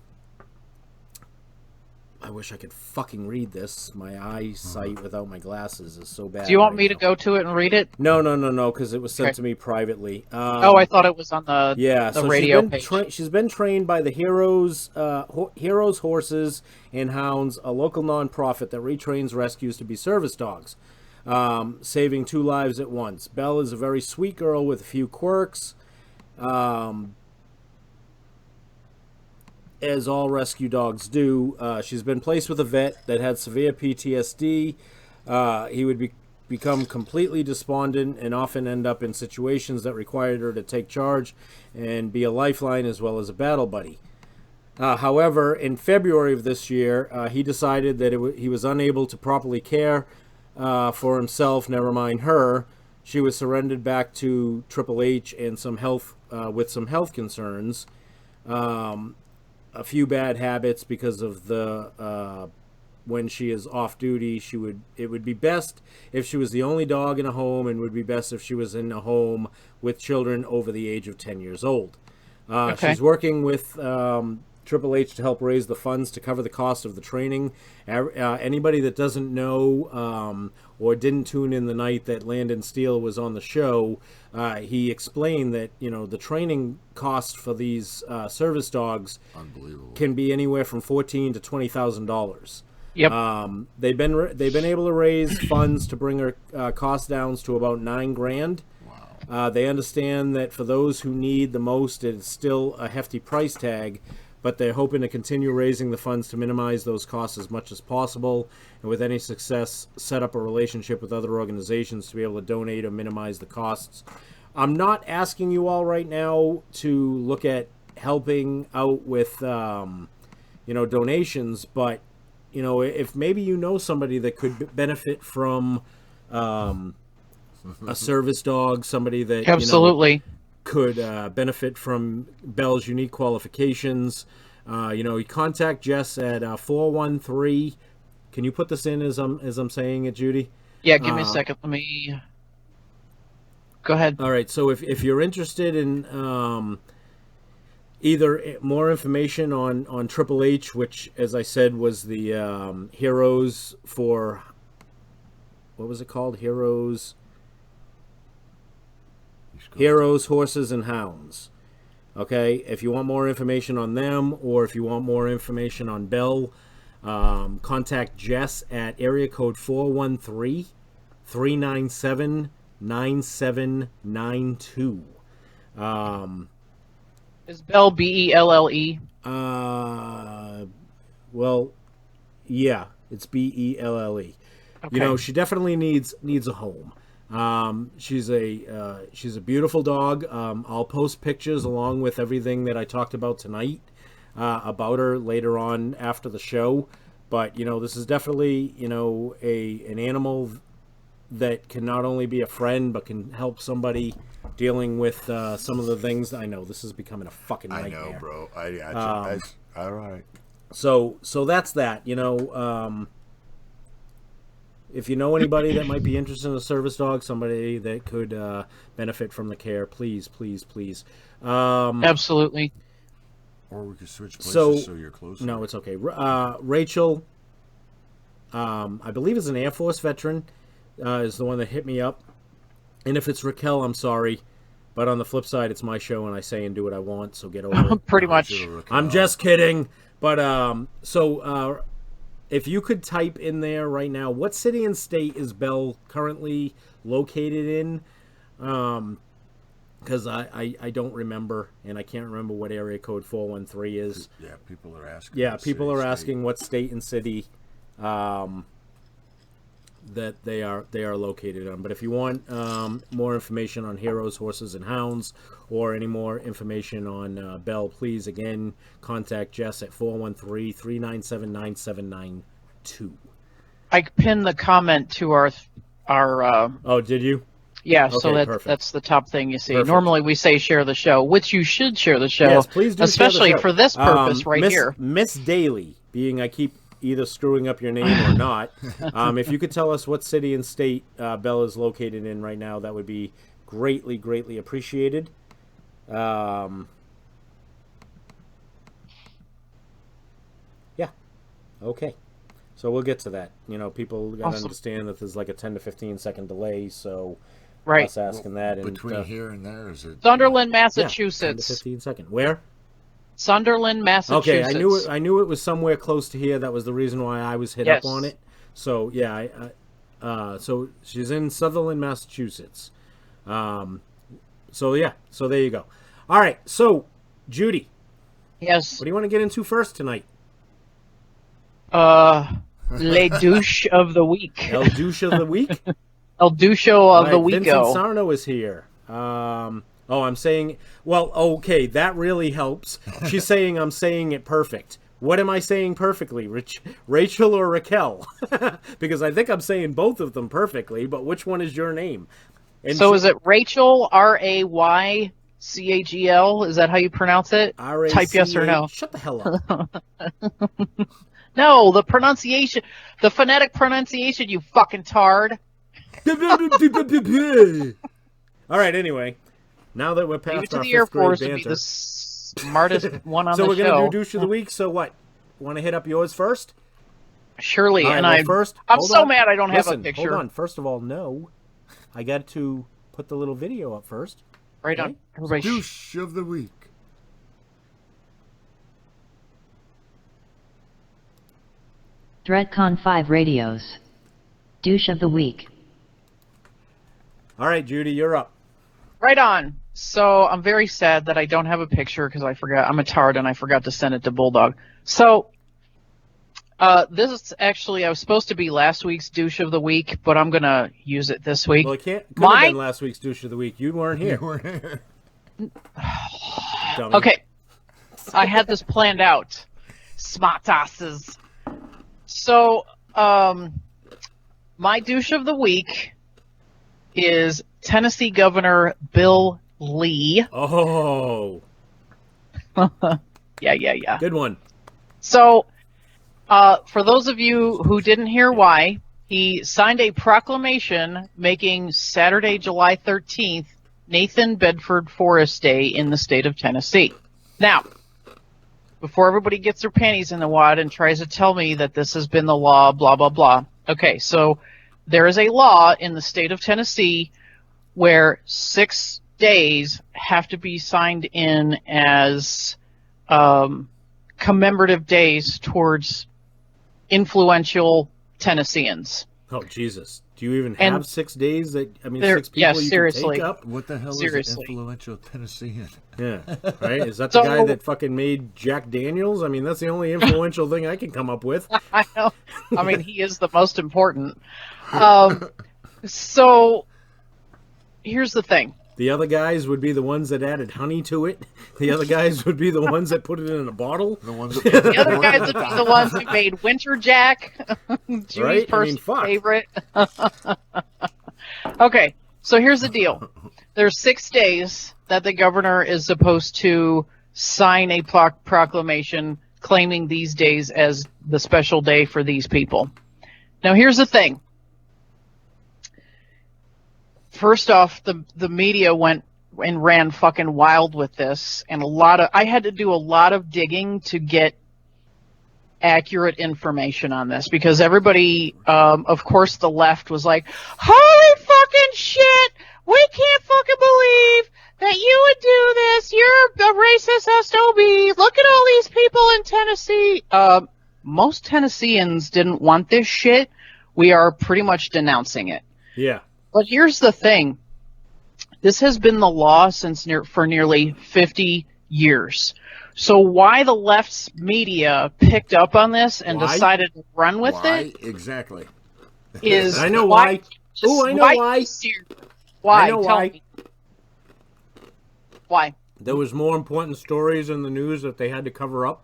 I wish I could fucking read this. My eyesight without my glasses is so bad. Do you want right me to now. go to it and read it? No, because it was sent Okay. to me privately. Oh, I thought it was on the so radio page. she's been trained by the Heroes Horses and Hounds, a local nonprofit that retrains rescues to be service dogs, saving 2 lives at once. Belle is a very sweet girl with a few quirks, as all rescue dogs do. She's been placed with a vet that had severe PTSD. He would become completely despondent and often end up in situations that required her to take charge and be a lifeline as well as a battle buddy. However, in February of this year, he decided that he was unable to properly care for himself, never mind her. She was surrendered back to Triple H and some health with some health concerns. A few bad habits because of the when she is off duty. It would be best if she was the only dog in a home, and would be best if she was in a home with children over the age of 10 years old. Okay. She's working with Triple H to help raise the funds to cover the cost of the training. Anybody that doesn't know or didn't tune in the night that Landon Steele was on the show, he explained that the training cost for these service dogs Unbelievable. can be anywhere from $14,000 to $20,000. Yep. They've been able to raise funds to bring her cost down to about $9,000. Wow. They understand that for those who need the most, it's still a hefty price tag, but they're hoping to continue raising the funds to minimize those costs as much as possible, and with any success, set up a relationship with other organizations to be able to donate or minimize the costs. I'm not asking you all right now to look at helping out with, donations, but, if maybe somebody that could benefit from a service dog, somebody that Absolutely. could benefit from Belle's unique qualifications. You contact Jess at 413. Can you put this in as I'm saying it, Judy? Yeah, give me a second. Let me. Go ahead. All right. So if you're interested in either more information on Triple H, which, as I said, was the Heroes for, what was it called? Heroes, Horses, and Hounds. Okay, if you want more information on them, or if you want more information on Belle, contact Jess at area code 413-397-9792. Is Belle Belle? Well, yeah, it's Belle. Okay. She definitely needs a home. She's a beautiful dog. I'll post pictures along with everything that I talked about tonight about her later on after the show. But this is definitely an animal that can not only be a friend but can help somebody dealing with some of the things. I know this is becoming a fucking nightmare. I know, bro. All right. So that's that. If you know anybody that might be interested in a service dog, somebody that could benefit from the care, please. Absolutely. Or we could switch places so you're closer. No, it's okay. Rachel, I believe is an Air Force veteran, is the one that hit me up. And if it's Raquel, I'm sorry. But on the flip side, it's my show and I say and do what I want, so get over it. Pretty much. I'm just kidding. But if you could type in there right now, what city and state is Belle currently located in? Because I don't remember, and I can't remember what area code 413 is. Yeah, people are asking. Yeah, people are asking what state and city that they are located on. But if you want more information on Heroes, Horses, and Hounds, or any more information on Belle, please, again, contact Jess at 413-397-9792. I pinned the comment to our. Oh, did you? Yeah, Okay, so perfect. that's the top thing you see. Perfect. Normally we say share the show, which you should share the show. Yes, please do. Especially share the show. for this purpose right here. Miss Daly, being I keep either screwing up your name or not. If you could tell us what city and state Belle is located in right now, that would be greatly appreciated. Yeah. Okay. So we'll get to that. You know, people got to Awesome. understand that there's like a 10 to 15 second delay, so Right. us asking that. And, Between here and there, is it? Sunderland, yeah, 10 to Massachusetts. 15 second. Where? Sunderland, Massachusetts. Okay, I knew it was somewhere close to here. That was the reason why I was hit Yes. up on it. So yeah, so she's in Sutherland, Massachusetts. So yeah, so there you go. All right, so Judy, Yes. what do you want to get into first tonight? Les douche of the week. El douche of the week. El doucho of the Vincent weeko. Sarno is here. I'm saying. Well, okay, that really helps. She's saying I'm saying it perfect. What am I saying perfectly, Rachel or Raquel? Because I think I'm saying both of them perfectly. But which one is your name? And So is it Rachel, Raychel? Is that how you pronounce it? Type yes or no. Shut the hell up. No, the pronunciation, the phonetic pronunciation, you fucking tard. All right. Anyway, now that we're Leave it past to our the Air fifth grade Force to be banter, the smartest one on so the we're show. gonna do douche of the week. So what? Want to hit up yours first? Surely, All right, and well, I'm first, I'm hold so on. mad I don't have a Listen, picture. Hold on. First of all, no, I got to put the little video up first. Right on. Okay. Everybody, Douche of the week. Threatcon 5 Radios. Douche of the Week. All right, Judy, you're up. right on. So I'm very sad that I don't have a picture because I forgot. I'm a tard and I forgot to send it to Bulldog. So this is actually, I was supposed to be last week's douche of the week, but I'm going to use it this week. Well, it could have been last week's douche of the week. You weren't here. Dummy. Okay. I had this planned out. Smartasses. So, my douche of the week is Tennessee Governor Bill Lee. Oh, Yeah. good one. So, for those of you who didn't hear why, he signed a proclamation making Saturday, July 13th, Nathan Bedford Forrest Day in the state of Tennessee. Now, before everybody gets their panties in the wad and tries to tell me that this has been the law, blah, blah, blah. Okay, so there is a law in the state of Tennessee where 6 days have to be signed in as commemorative days towards influential Tennesseans. Oh, Jesus. Do you even have 6 days that, I mean, There- 6 people yes, you seriously. can take up? What the hell Seriously. is an influential Tennessean? Yeah, right? Is that the So- guy that fucking made Jack Daniels? I mean, that's the only influential thing I can come up with. I know. I mean, he is the most important. So here's the thing. The other guys would be the ones that added honey to it. The other guys would be the ones that put it in a bottle. The ones The other guys would be the ones who made Winter Jack, Judy's Right? I mean, personal fuck. favorite. Okay, so here's the deal. There's 6 days that the governor is supposed to sign a proclamation claiming these days as the special day for these people. Now, here's the thing. First off, the media went and ran fucking wild with this, and I had to do a lot of digging to get accurate information on this because everybody, of course, the left was like, "Holy fucking shit! We can't fucking believe that you would do this. You're a racist SOB. Look at all these people in Tennessee." Most Tennesseans didn't want this shit. We are pretty much denouncing it. Yeah. But here's the thing. This has been the law for nearly 50 years. So why the left's media picked up on this and Why? decided to run with it Exactly. is I know why. Oh, I know why. Why? I know Tell why. me. Why? There was more important stories in the news that they had to cover up.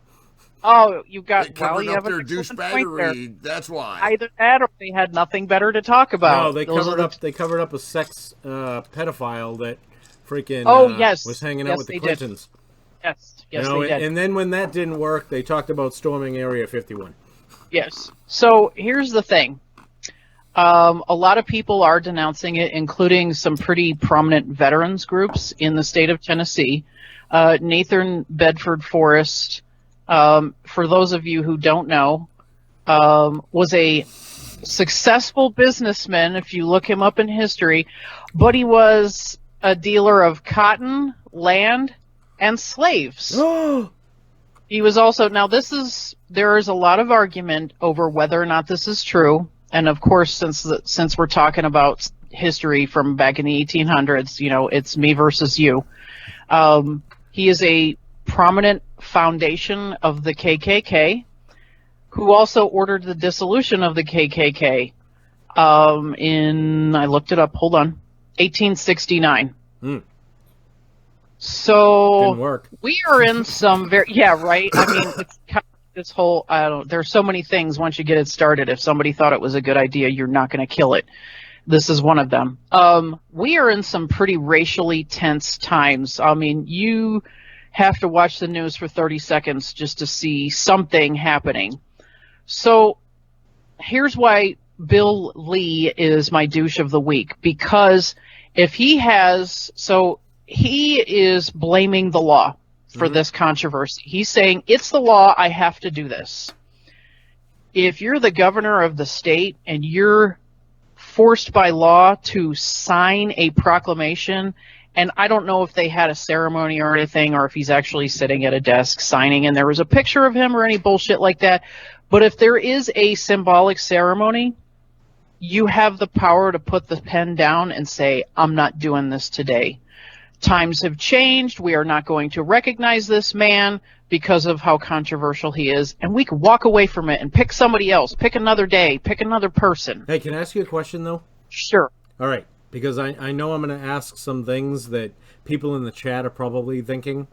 Oh, you got They covered you up have an their excellent point there. douchebaggery. That's why. Either that, or they had nothing better to talk about. No, they Those covered are up. They covered up a sex pedophile that freaking Yes. was hanging Yes, out with the they did. Clintons. Yes, You yes, know, they did. and then when that didn't work, they talked about storming Area 51. Yes. So here's the thing. A lot of people are denouncing it, including some pretty prominent veterans groups in the state of Tennessee. Nathan Bedford Forrest, for those of you who don't know, was a successful businessman, if you look him up in history, but he was a dealer of cotton, land, and slaves. He was also, now there is a lot of argument over whether or not this is true. And of course, since we're talking about history from back in the 1800s, it's me versus you. He is a prominent foundation of the KKK, who also ordered the dissolution of the KKK I looked it up, hold on, 1869. So Didn't work. we are in some yeah, right. I mean, it's kind of this whole, there's so many things once you get it started. If somebody thought it was a good idea, you're not going to kill it. This is one of them. We are in some pretty racially tense times. I mean, you have to watch the news for 30 seconds just to see something happening. So here's why Bill Lee is my douche of the week, because if he is blaming the law for this controversy. He's saying, it's the law, I have to do this. If you're the governor of the state and you're forced by law to sign a proclamation, and I don't know if they had a ceremony or anything, or if he's actually sitting at a desk signing and there was a picture of him or any bullshit like that, but if there is a symbolic ceremony, you have the power to put the pen down and say, I'm not doing this today. Times have changed. We are not going to recognize this man because of how controversial he is. And we can walk away from it and pick somebody else, pick another day, pick another person. Hey, can I ask you a question, though? Sure. All right. Because I know I'm going to ask some things that people in the chat are probably thinking.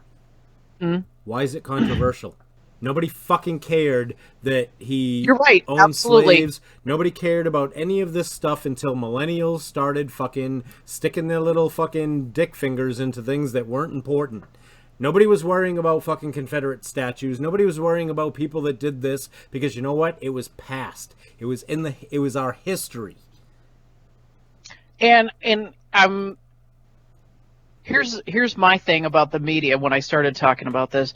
Why is it controversial? Nobody fucking cared that he You're right, owned absolutely. slaves. Nobody cared about any of this stuff until millennials started fucking sticking their little fucking dick fingers into things that weren't important. Nobody was worrying about fucking Confederate statues. Nobody was worrying about people that did this because you know what? It was past. It was our history. And here's my thing about the media when I started talking about this.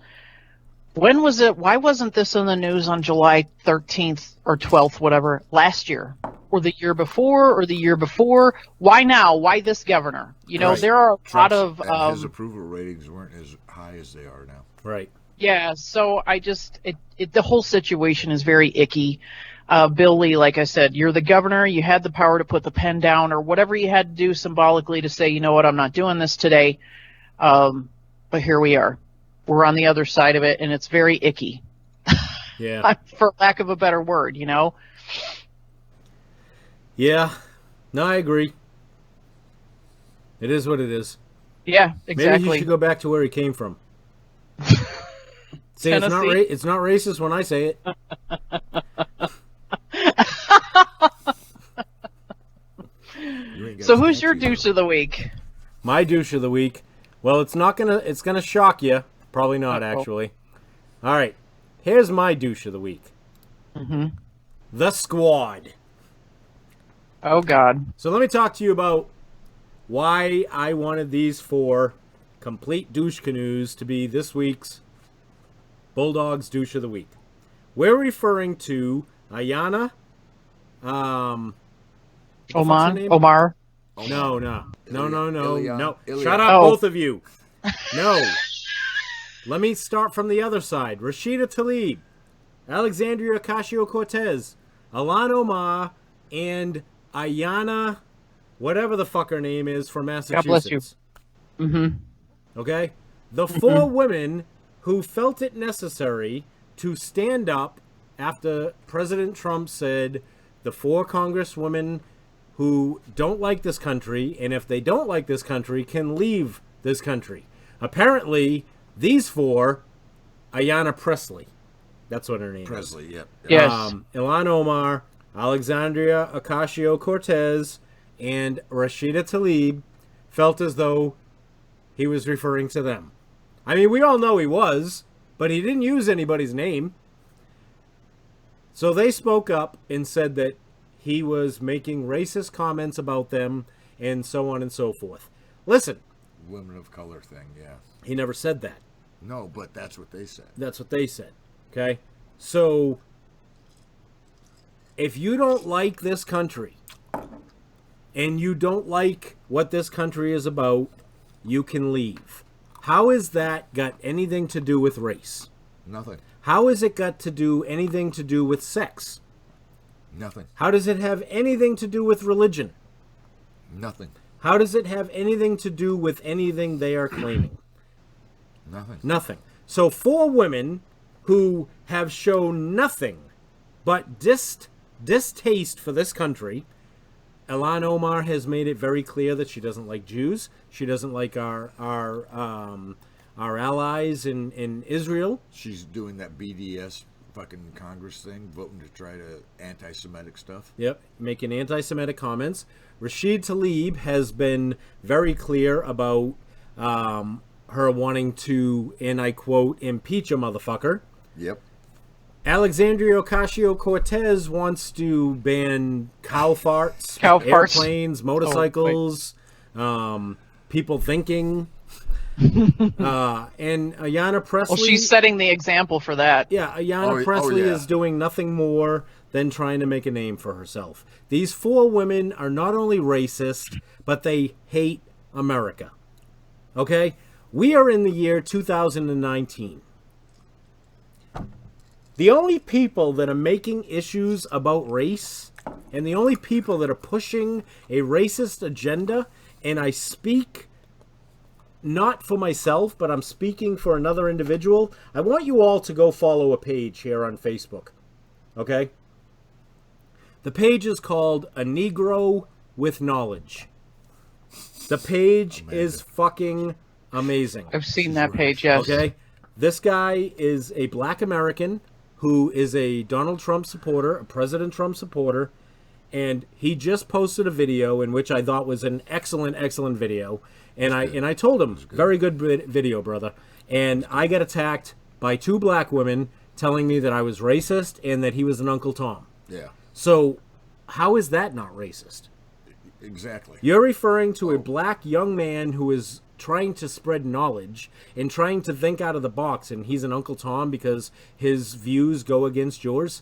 When was it? Why wasn't this in the news on July 13th or 12th, whatever, last year? Or the year before, or the year before? Why now? Why this governor? Right. There are a lot of... his approval ratings weren't as high as they are now. Right. Yeah, so the whole situation is very icky. Bill Lee, like I said, you're the governor. You had the power to put the pen down or whatever you had to do symbolically to say, you know what, I'm not doing this today. But here we are. We're on the other side of it, and it's very icky. Yeah. For lack of a better word, Yeah. No, I agree. It is what it is. Yeah, exactly. Maybe he should go back to where he came from. See, Tennessee. it's not racist when I say it. So who's your douche of the week? My douche of the week. Well, it's gonna shock you. Probably not, actually. All right. Here's my douche of the week. The Squad. Oh, God. So let me talk to you about why I wanted these 4 complete douche canoes to be this week's Bulldogs douche of the week. We're referring to Ayana. Omar. No. Ilya. Shut up, both of you. No. Let me start from the other side. Rashida Tlaib, Alexandria Ocasio-Cortez, Ilhan Omar, and Ayana, whatever the fuck her name is, from Massachusetts. God bless you. Okay? The 4 women who felt it necessary to stand up after President Trump said the 4 congresswomen who don't like this country, and if they don't like this country, can leave this country. Apparently, these 4, Ayanna Pressley, that's what her name Presley, is. Yep. Yes. Ilhan Omar, Alexandria Ocasio-Cortez, and Rashida Tlaib felt as though he was referring to them. I mean, we all know he was, but he didn't use anybody's name. So they spoke up and said that he was making racist comments about them and so on and so forth. Listen. Women of color thing, yeah. He never said that. No, but that's what they said. That's what they said. Okay? So if you don't like this country and you don't like what this country is about, you can leave. How has that got anything to do with race? Nothing. How has it got to do anything to do with sex? Nothing. How does it have anything to do with religion? Nothing. How does it have anything to do with anything they are claiming? Nothing. Nothing. So 4 women who have shown nothing but distaste for this country. Ilhan Omar has made it very clear that she doesn't like Jews. She doesn't like our allies in Israel. She's doing that BDS fucking Congress thing, voting to try to anti-Semitic stuff. Yep, making anti-Semitic comments. Rashid Tlaib has been very clear about her wanting to, and I quote, impeach a motherfucker. Yep. Alexandria Ocasio-Cortez wants to ban cow farts, airplanes, motorcycles, people thinking. And Ayanna Presley... Well, she's setting the example for that. Yeah, Ayanna Presley is doing nothing more than trying to make a name for herself. These 4 women are not only racist, but they hate America. Okay? We are in the year 2019. The only people that are making issues about race and the only people that are pushing a racist agenda, and I speak not for myself, but I'm speaking for another individual, I want you all to go follow a page here on Facebook. Okay? The page is called A Negro with Knowledge. The page is fucking amazing. I've seen that page, yes. Okay? This guy is a black American who is a Donald Trump supporter, a President Trump supporter, and he just posted a video in which I thought was an excellent video. And I told him, very good video, brother. And I got attacked by 2 black women telling me that I was racist and that he was an Uncle Tom. Yeah. So how is that not racist? Exactly. You're referring to a black young man who is trying to spread knowledge and trying to think out of the box, and he's an Uncle Tom because his views go against yours?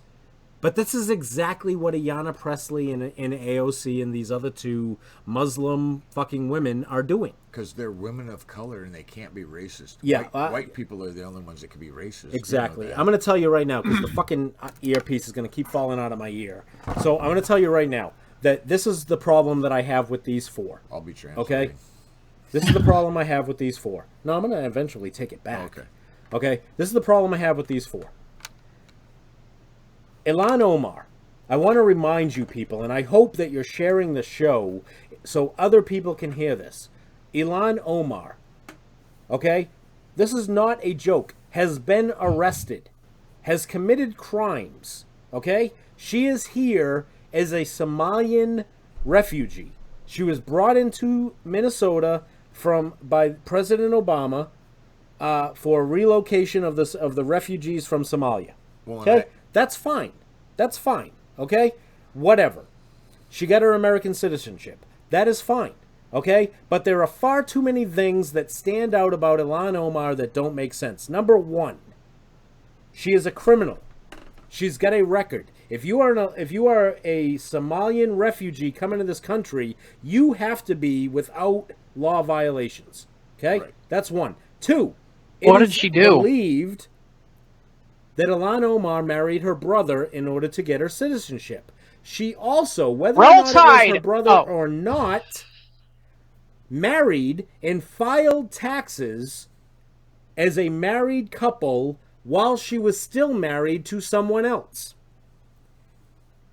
But this is exactly what Ayanna Presley and AOC and these other 2 Muslim fucking women are doing. Because they're women of color and they can't be racist. Yeah, white people are the only ones that can be racist. Exactly. You know I'm going to tell you right now, because the fucking earpiece is going to keep falling out of my ear. So I'm going to tell you right now that this is the problem that I have with these 4. I'll be translating. Okay? This is the problem I have with these 4. No, I'm going to eventually take it back. Okay. Okay? This is the problem I have with these 4. Ilhan Omar, I want to remind you people, and I hope that you're sharing the show so other people can hear this. Ilhan Omar, okay? This is not a joke. Has been arrested. Has committed crimes, okay? She is here as a Somalian refugee. She was brought into Minnesota by President Obama for relocation of the refugees from Somalia. Okay? That's fine. That's fine. Okay? Whatever. She got her American citizenship. That is fine. Okay? But there are far too many things that stand out about Ilhan Omar that don't make sense. Number 1, she is a criminal. She's got a record. If you are a Somalian refugee coming to this country, you have to be without law violations. Okay? Right. That's 1. 2, what did she do? Believed that Ilhan Omar married her brother in order to get her citizenship. She also, whether or not it was her brother or not, married and filed taxes as a married couple while she was still married to someone else.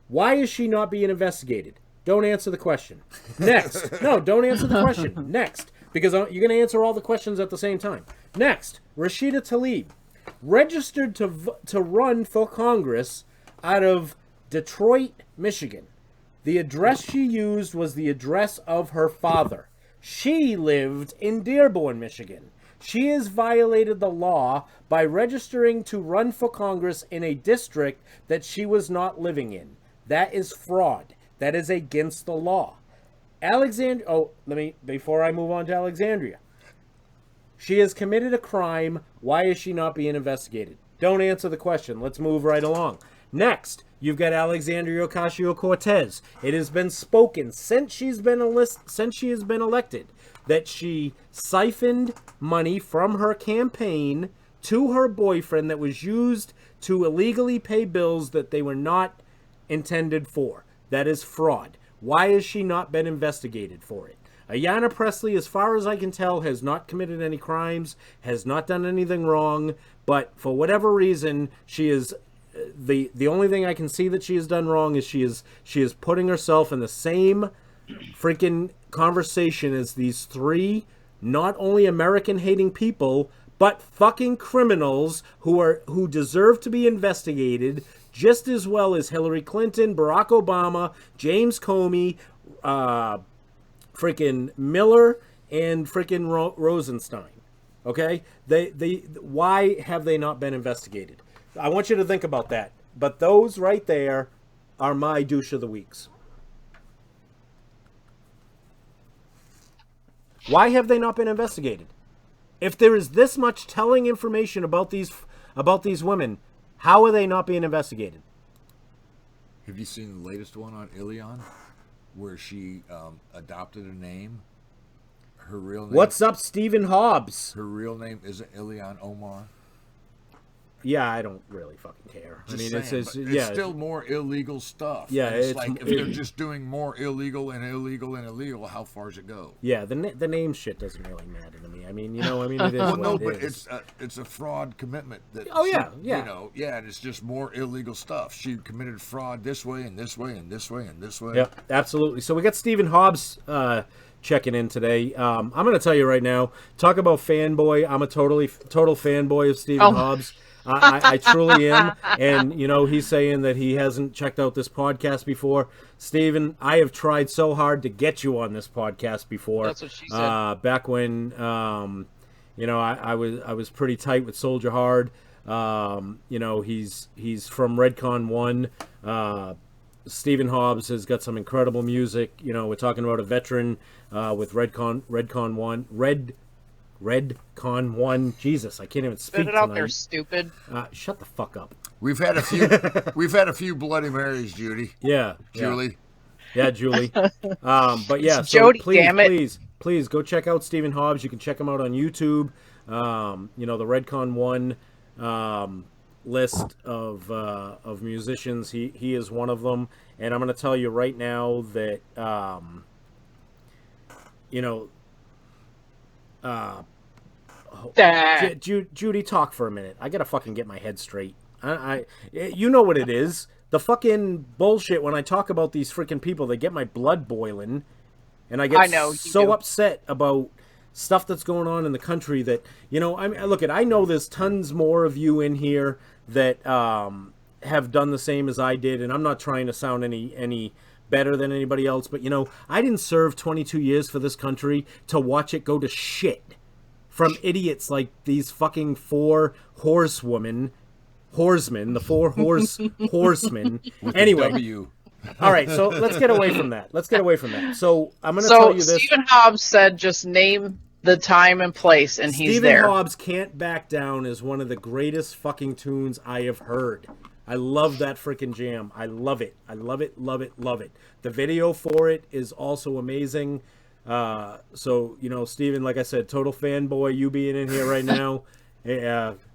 Why is she not being investigated? Don't answer the question. Next. No, don't answer the question. Next. Because you're going to answer all the questions at the same time. Next. Rashida Tlaib. Registered to run for Congress out of Detroit, Michigan. The address she used was the address of her father. She lived in Dearborn, Michigan. She has violated the law by registering to run for Congress in a district that she was not living in. That is fraud. That is against the law. Before I move on to Alexandria. She has committed a crime. Why is she not being investigated? Don't answer the question. Let's move right along. Next, you've got Alexandria Ocasio-Cortez. It has been spoken since she has been elected that she siphoned money from her campaign to her boyfriend that was used to illegally pay bills that they were not intended for. That is fraud. Why has she not been investigated for it? Ayanna Pressley, as far as I can tell, has not committed any crimes, has not done anything wrong, but for whatever reason, she is the only thing I can see that she has done wrong is she is putting herself in the same freaking conversation as these three not only American hating people, but fucking criminals who deserve to be investigated just as well as Hillary Clinton, Barack Obama, James Comey, freaking Miller, and freaking Rosenstein. Okay? Why have they not been investigated? I want you to think about that. But those right there are my douche of the weeks. Why have they not been investigated? If there is this much telling information about these women, how are they not being investigated? Have you seen the latest one on Ilion, where she adopted a name? Her real name. What's up, Stephen Hobbs? Her real name isn't Ilion Omar. Yeah, I don't really fucking care. Just I mean, saying, it's still more illegal stuff. Yeah, and it's like if they're just doing more illegal and illegal and illegal, how far does it go? Yeah, the name shit doesn't really matter to me. I mean, it is well, no, what but it is. it's a fraud commitment. That and it's just more illegal stuff. She committed fraud this way and this way and this way and this way. Yep, absolutely. So we got Stephen Hobbs checking in today. I'm going to tell you right now. Talk about fanboy. I'm a total fanboy of Stephen Hobbs. I truly am. And, he's saying that he hasn't checked out this podcast before. Steven, I have tried so hard to get you on this podcast before. That's what she said. Back when, I was pretty tight with Soldier Hard. He's from Redcon 1. Stephen Hobbs has got some incredible music. We're talking about a veteran with Redcon 1. Redcon 1. Jesus, I can't even speak Spit it out tonight. there, stupid. Shut the fuck up. We've had a few Bloody Marys, Judy. Yeah. Julie. Yeah, Julie. But yeah, It's so Jody, please, damn it. please go check out Stephen Hobbs. You can check him out on YouTube. The Redcon 1 list of musicians. He is one of them. And I'm going to tell you right now that Judy, talk for a minute. I gotta fucking get my head straight. You know what it is. The fucking bullshit when I talk about these freaking people, they get my blood boiling, and I get so upset about stuff that's going on in the country that I know there's tons more of you in here that have done the same as I did, and I'm not trying to sound any better than anybody else, but I didn't serve 22 years for this country to watch it go to shit from idiots like these fucking four horsemen, the four horsemen. Anyway, all right, so let's get away from that. So I'm going to tell you this. Stephen Hobbs said, just name the time and place, and he's there. Stephen Hobbs Can't Back Down is one of the greatest fucking tunes I have heard. I love that freaking jam. I love it. I love it, love it, love it. The video for it is also amazing. So, Steven, like I said, total fanboy, you being in here right now.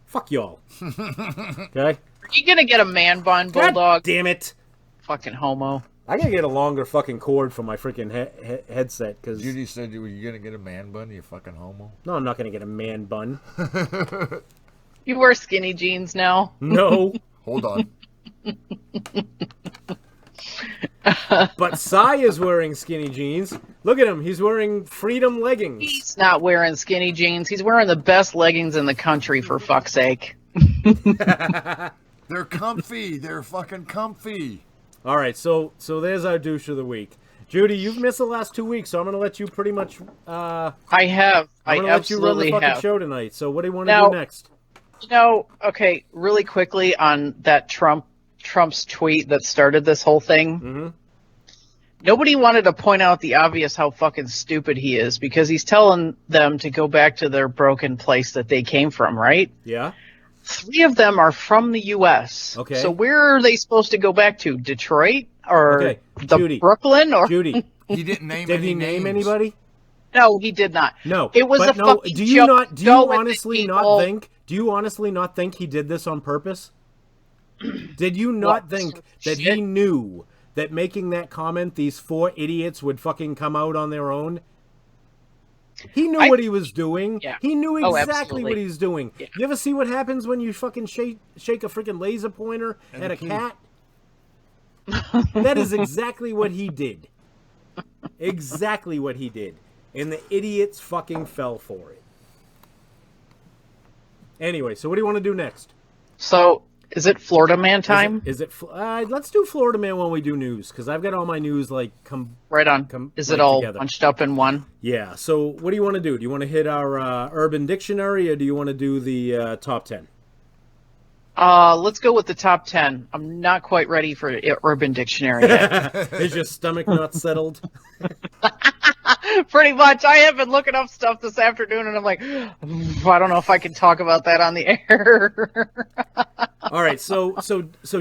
Fuck y'all. Okay? Are you going to get a man bun, Bulldog? God damn it. Fucking homo. I gotta get a longer fucking cord for my freaking headset. Cause Judy said you were going to get a man bun, you fucking homo. No, I'm not going to get a man bun. You wear skinny jeans now? No. Hold on. But Sai is wearing skinny jeans. Look at him. He's wearing freedom leggings. He's not wearing skinny jeans. He's wearing the best leggings in the country, for fuck's sake. They're comfy. They're fucking comfy. All right, so there's our douche of the week. Judy, you've missed the last 2 weeks, so I'm going to let you pretty much... I have. I'm going to let you run the fucking show tonight. So what do you want to do next? Okay, really quickly on that Trump's tweet that started this whole thing. Mm-hmm. Nobody wanted to point out the obvious how fucking stupid he is, because he's telling them to go back to their broken place that they came from, right? Yeah. 3 of them are from the U.S. Okay. So where are they supposed to go back to? Detroit or Okay, the Judy. Brooklyn? Or Judy, He didn't name did any he name names. anybody? No, he did not. No. It was but a no, fucking do you joke. not? Do Go you with it, honestly not people. think? Do you honestly not think he did this on purpose? Did you not What? think that Shit. he knew that making that comment, these 4 idiots would fucking come out on their own? He knew what he was doing. Yeah. He knew Oh, exactly absolutely. what he was doing. Yeah. You ever see what happens when you fucking shake a freaking laser pointer And at the a key. cat? That is exactly what he did. Exactly what he did. And the idiots fucking fell for it. Anyway, so what do you want to do next? So is it Florida Man time? Let's do Florida Man when we do news, because I've got all my news like Right on. Is it like, all together. bunched up in one? Yeah. So what do you want to do? Do you want to hit our Urban Dictionary, or do you want to do the top 10? Let's go with the top 10. I'm not quite ready for Urban Dictionary yet. Is your stomach not settled? Pretty much. I have been looking up stuff this afternoon, and I'm like, I don't know if I can talk about that on the air. All right, so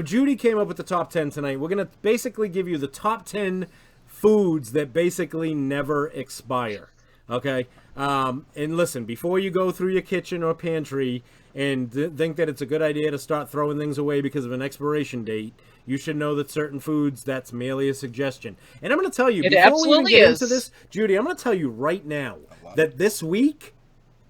Judy came up with the top 10 tonight. We're going to basically give you the top 10 foods that basically never expire, okay? And listen, before you go through your kitchen or pantry and think that it's a good idea to start throwing things away because of an expiration date, you should know that certain foods, that's merely a suggestion. And I'm going to tell you, It before we even absolutely get is. into this, Judy, I'm going to tell you right now that this week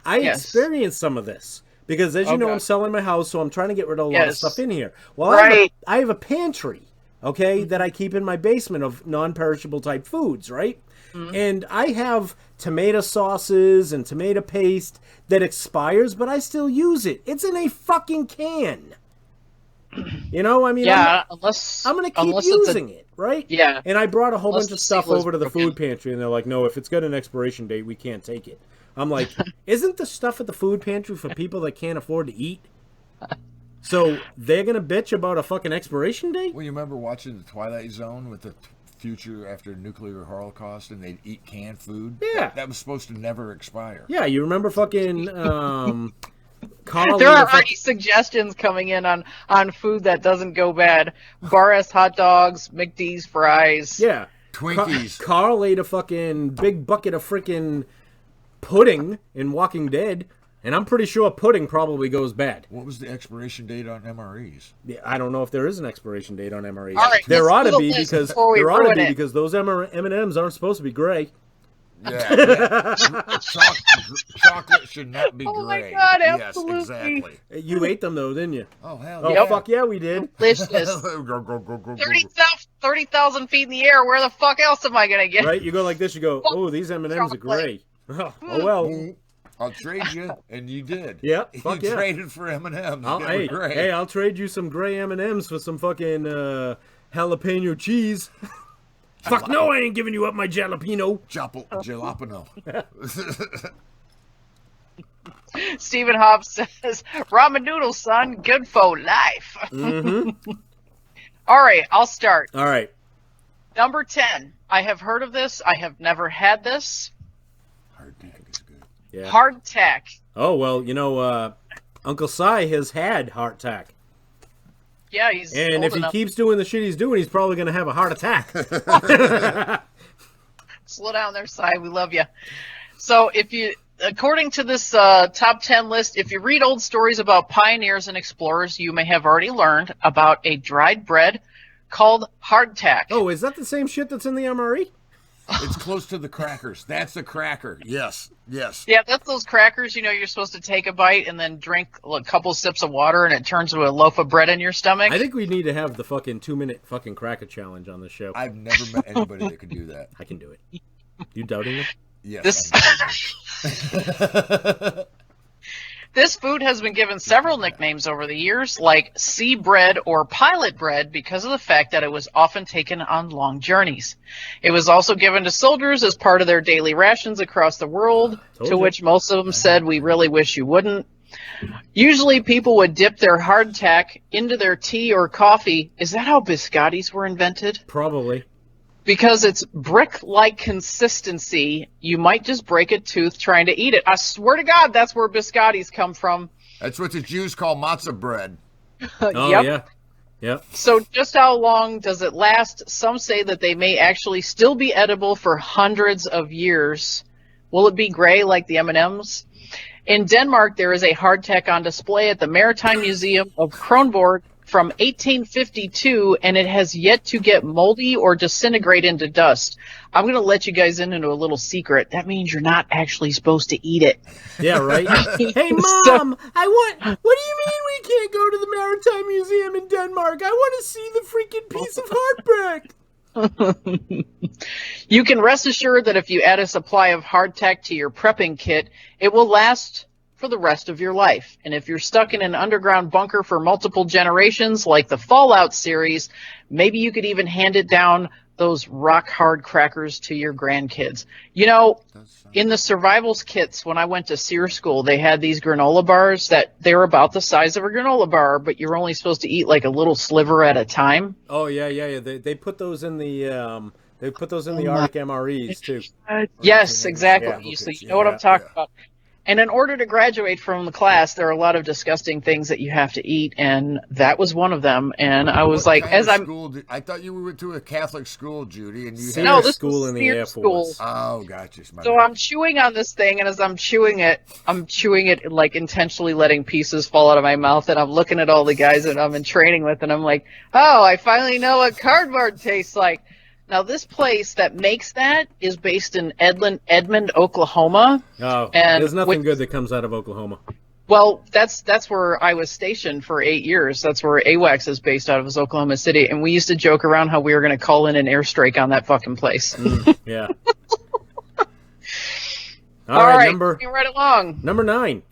I Yes. experienced some of this. Because as you know, Okay. I'm selling my house, so I'm trying to get rid of a lot of Yes. stuff in here. Well, Right. I have a pantry, okay, that I keep in my basement of non-perishable type foods, right? And I have tomato sauces and tomato paste that expires, but I still use it. It's in a fucking can. You know, I mean, Yeah, I'm unless going to keep unless it's using it, right? Yeah. And I brought a whole Unless bunch of the stuff seal is over to the broken. food pantry, and they're like, no, if it's got an expiration date, we can't take it. I'm like, isn't the stuff at the food pantry for people that can't afford to eat? So they're going to bitch about a fucking expiration date? Well, you remember watching The Twilight Zone with the future after nuclear holocaust, and they'd eat canned food? Yeah. That was supposed to never expire. Yeah, you remember fucking Carl? There ate a are fuck- already suggestions coming in on food that doesn't go bad. Bar S hot dogs, McD's fries. Yeah. Twinkies. Carl ate a fucking big bucket of freaking pudding in Walking Dead, and I'm pretty sure pudding probably goes bad. What was the expiration date on MREs? Yeah, I don't know if there is an expiration date on MREs. All right, there let's ought do to the be list because before we there ought to ruin be it. because those M&Ms aren't supposed to be gray. Yeah. Chocolate should not be Oh my gray. God, Yes, absolutely. exactly. You ate them though, didn't you? Oh, hell Oh yeah. fuck yeah, we did. Delicious. Go, go, go, go, go. 30,000 feet in the air. Where the fuck else am I gonna get? Right? You go like this. You go, oh, these M&Ms are gray. Oh well. I'll trade you, and you did. Yeah, You fuck yeah. traded for M&M's. Hey, Gray. hey, I'll trade you some gray M&Ms for some fucking jalapeno cheese. Fuck no, I ain't giving you up my jalapeno. Jalapeno. Stephen Hobbs says, ramen noodles, son, good for life. Mm-hmm. All right, I'll start. All right. Number 10. I have heard of this. I have never had this. Hardtack is good. Yeah. Hardtack. Oh well, you know, Uncle Si has had hardtack. Yeah, he's And old if he enough. keeps doing the shit he's doing, he's probably going to have a heart attack. Slow down there, Si. We love you. So according to this top 10 list, if you read old stories about pioneers and explorers, you may have already learned about a dried bread called hardtack. Oh, is that the same shit that's in the MRE? It's close to the crackers. That's a cracker. Yes, yes. Yeah, that's those crackers, you're supposed to take a bite and then drink a couple sips of water and it turns into a loaf of bread in your stomach. I think we need to have the fucking 2-minute fucking cracker challenge on this show. I've never met anybody that could do that. I can do it. You doubting it? Yes. This food has been given several nicknames over the years, like sea bread or pilot bread, because of the fact that it was often taken on long journeys. It was also given to soldiers as part of their daily rations across the world, Told to you. which most of them said, we really wish you wouldn't. Usually people would dip their hardtack into their tea or coffee. Is that how biscottis were invented? Probably. Because it's brick-like consistency, you might just break a tooth trying to eat it. I swear to God, that's where biscottis come from. That's what the Jews call matzah bread. Oh, Yep. yeah. Yep. So just how long does it last? Some say that they may actually still be edible for hundreds of years. Will it be gray like the M&Ms? In Denmark, there is a hardtack on display at the Maritime Museum of Kronborg from 1852, and it has yet to get moldy or disintegrate into dust. I'm going to let you guys in into a little secret. That means you're not actually supposed to eat it. Yeah, right? Hey, Mom, what do you mean we can't go to the Maritime Museum in Denmark? I want to see the freaking piece of hardback. You can rest assured that if you add a supply of hardtack to your prepping kit, it will last for the rest of your life. And if you're stuck in an underground bunker for multiple generations, like the Fallout series, maybe you could even hand it down those rock hard crackers to your grandkids. You know, in the survivals kits, when I went to SEER school, they had these granola bars that they're about the size of a granola bar, but you're only supposed to eat like a little sliver at a time. Oh, yeah. They put those in the Arctic MREs, too. Yes, exactly. Yeah. So you know what I'm talking about. And in order to graduate from the class, there are a lot of disgusting things that you have to eat, and that was one of them. And I was What like, kind as of I'm school I thought you went to a Catholic school, Judy, and you Senior had... No, this school was in the SEER Air school. Force. Oh, gotcha. So I'm chewing on this thing, and as I'm chewing it like intentionally letting pieces fall out of my mouth, and I'm looking at all the guys that I'm in training with, and I'm like, oh, I finally know what cardboard tastes like. Now, this place that makes that is based in Edmond, Oklahoma. Oh, And there's nothing good that comes out of Oklahoma. Well, that's where I was stationed for 8 years. That's where AWACS is based out of, is Oklahoma City. And we used to joke around how we were going to call in an airstrike on that fucking place. Yeah. All right, number moving right along. 9.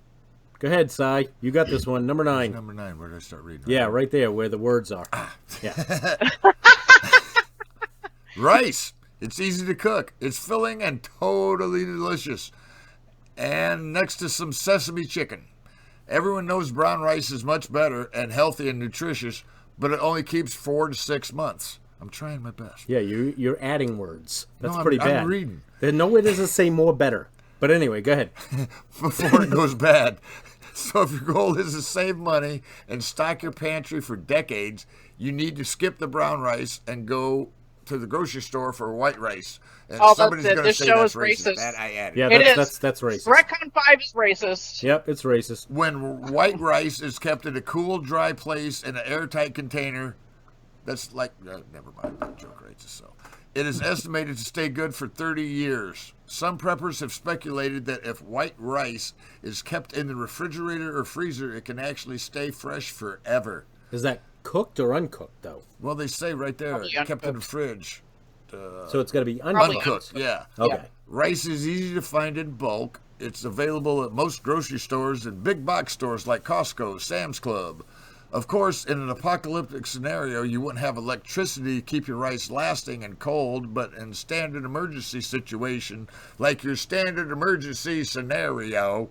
Go ahead, Cy. You got this one. Number 9. Number 9, where did I start reading? Yeah, right there where the words are. Yeah. Rice. It's easy to cook. It's filling and totally delicious. And next to some sesame chicken. Everyone knows brown rice is much better and healthy and nutritious, but it only keeps 4 to 6 months. I'm trying my best. Yeah, you're adding words. That's No, pretty bad. I'm reading. Then nowhere does it say more better. But anyway, go ahead. Before it goes bad. So if your goal is to save money and stock your pantry for decades, you need to skip the brown rice and go to the grocery store for white rice. And Oh, somebody's that's it. going to This say show that's is racist. racist. That I added. Yeah, It that's racist. Threatcon 5 is racist. Yep, it's racist. When white rice is kept in a cool, dry place in an airtight container, that's like, never mind, that joke racist. So, it is estimated to stay good for 30 years. Some preppers have speculated that if white rice is kept in the refrigerator or freezer, it can actually stay fresh forever. Is that cooked or uncooked, though? Well, they say right there, Probably kept in the uncooked. fridge. So it's got to be Probably uncooked. Uncooked, yeah. Okay. Rice is easy to find in bulk. It's available at most grocery stores and big box stores like Costco, Sam's Club. Of course, in an apocalyptic scenario, you wouldn't have electricity to keep your rice lasting and cold, but in standard emergency situation, like your standard emergency scenario,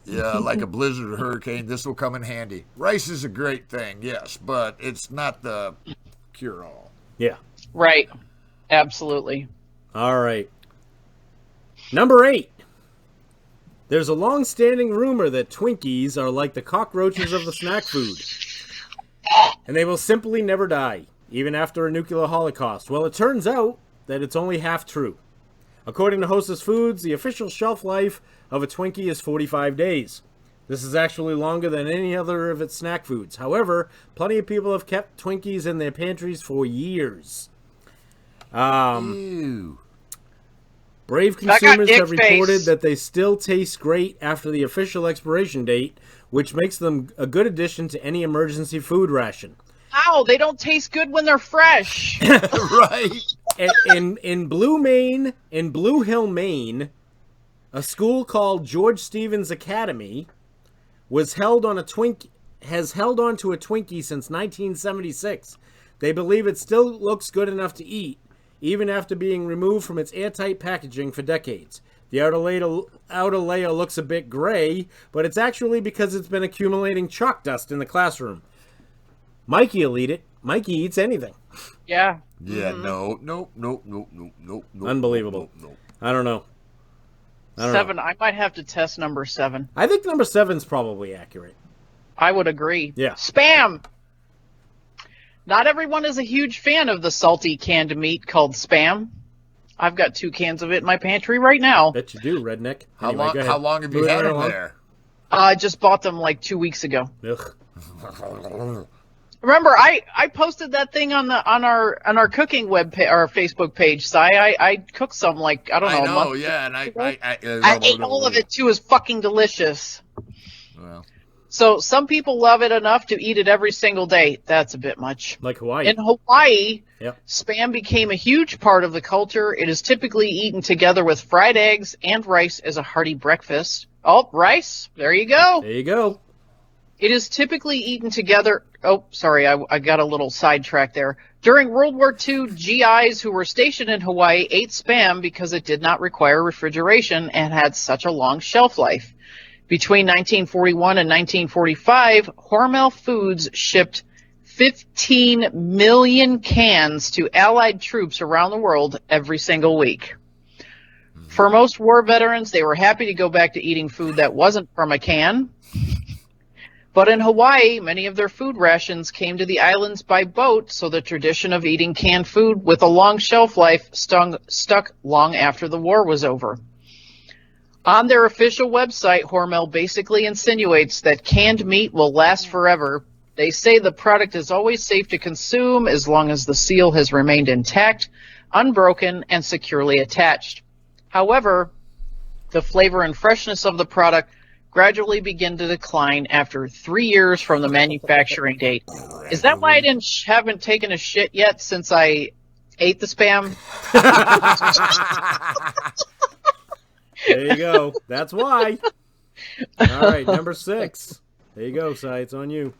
yeah, like a blizzard or hurricane, this will come in handy. Rice is a great thing, yes, but it's not the cure-all. Yeah. Right. Absolutely. All right. Number 8. There's a long-standing rumor that Twinkies are like the cockroaches of the snack food. And they will simply never die, even after a nuclear holocaust. Well, it turns out that it's only half true. According to Hostess Foods, the official shelf life of a Twinkie is 45 days. This is actually longer than any other of its snack foods. However, plenty of people have kept Twinkies in their pantries for years. Ew. Brave got consumers ick have reported face. that they still taste great after the official expiration date, which makes them a good addition to any emergency food ration. Ow, they don't taste good when they're fresh. Right? In Blue Hill, Maine, a school called George Stevens Academy has held on to a Twinkie since 1976. They believe it still looks good enough to eat, even after being removed from its airtight packaging for decades. The outer layer looks a bit gray, but it's actually because it's been accumulating chalk dust in the classroom. Mikey will eat it. Mikey eats anything. Yeah. Yeah, no. Unbelievable. No. I don't know. I don't 7. know. I might have to test number 7. I think number 7's probably accurate. I would agree. Yeah. Spam. Not everyone is a huge fan of the salty canned meat called Spam. I've got 2 cans of it in my pantry right now. Bet you do, redneck. How Anyway, long? go ahead. How long have you Moving had right them along. there? I just bought them like 2 weeks ago. Ugh. Remember, I posted that thing on our cooking our Facebook page. Si, I cooked some like I don't know. I a know, month yeah, and I ate all of it too. It was fucking delicious. Well, So some people love it enough to eat it every single day. That's a bit much. Like Hawaii. In Hawaii, Yep. Spam became a huge part of the culture. It is typically eaten together with fried eggs and rice as a hearty breakfast. Oh, rice. There you go. There you go. It is typically eaten together. Oh, sorry, I got a little sidetracked there. During World War II, GIs who were stationed in Hawaii ate Spam because it did not require refrigeration and had such a long shelf life. Between 1941 and 1945, Hormel Foods shipped 15 million cans to Allied troops around the world every single week. For most war veterans, they were happy to go back to eating food that wasn't from a can. But in Hawaii, many of their food rations came to the islands by boat, so the tradition of eating canned food with a long shelf life stuck long after the war was over. On their official website, Hormel basically insinuates that canned meat will last forever. They say the product is always safe to consume as long as the seal has remained intact, unbroken, and securely attached. However, the flavor and freshness of the product gradually begin to decline after 3 years from the manufacturing date. Is that why I haven't taken a shit yet since I ate the Spam? There you go. That's why. All right, number 6. There you go, Si. It's on you.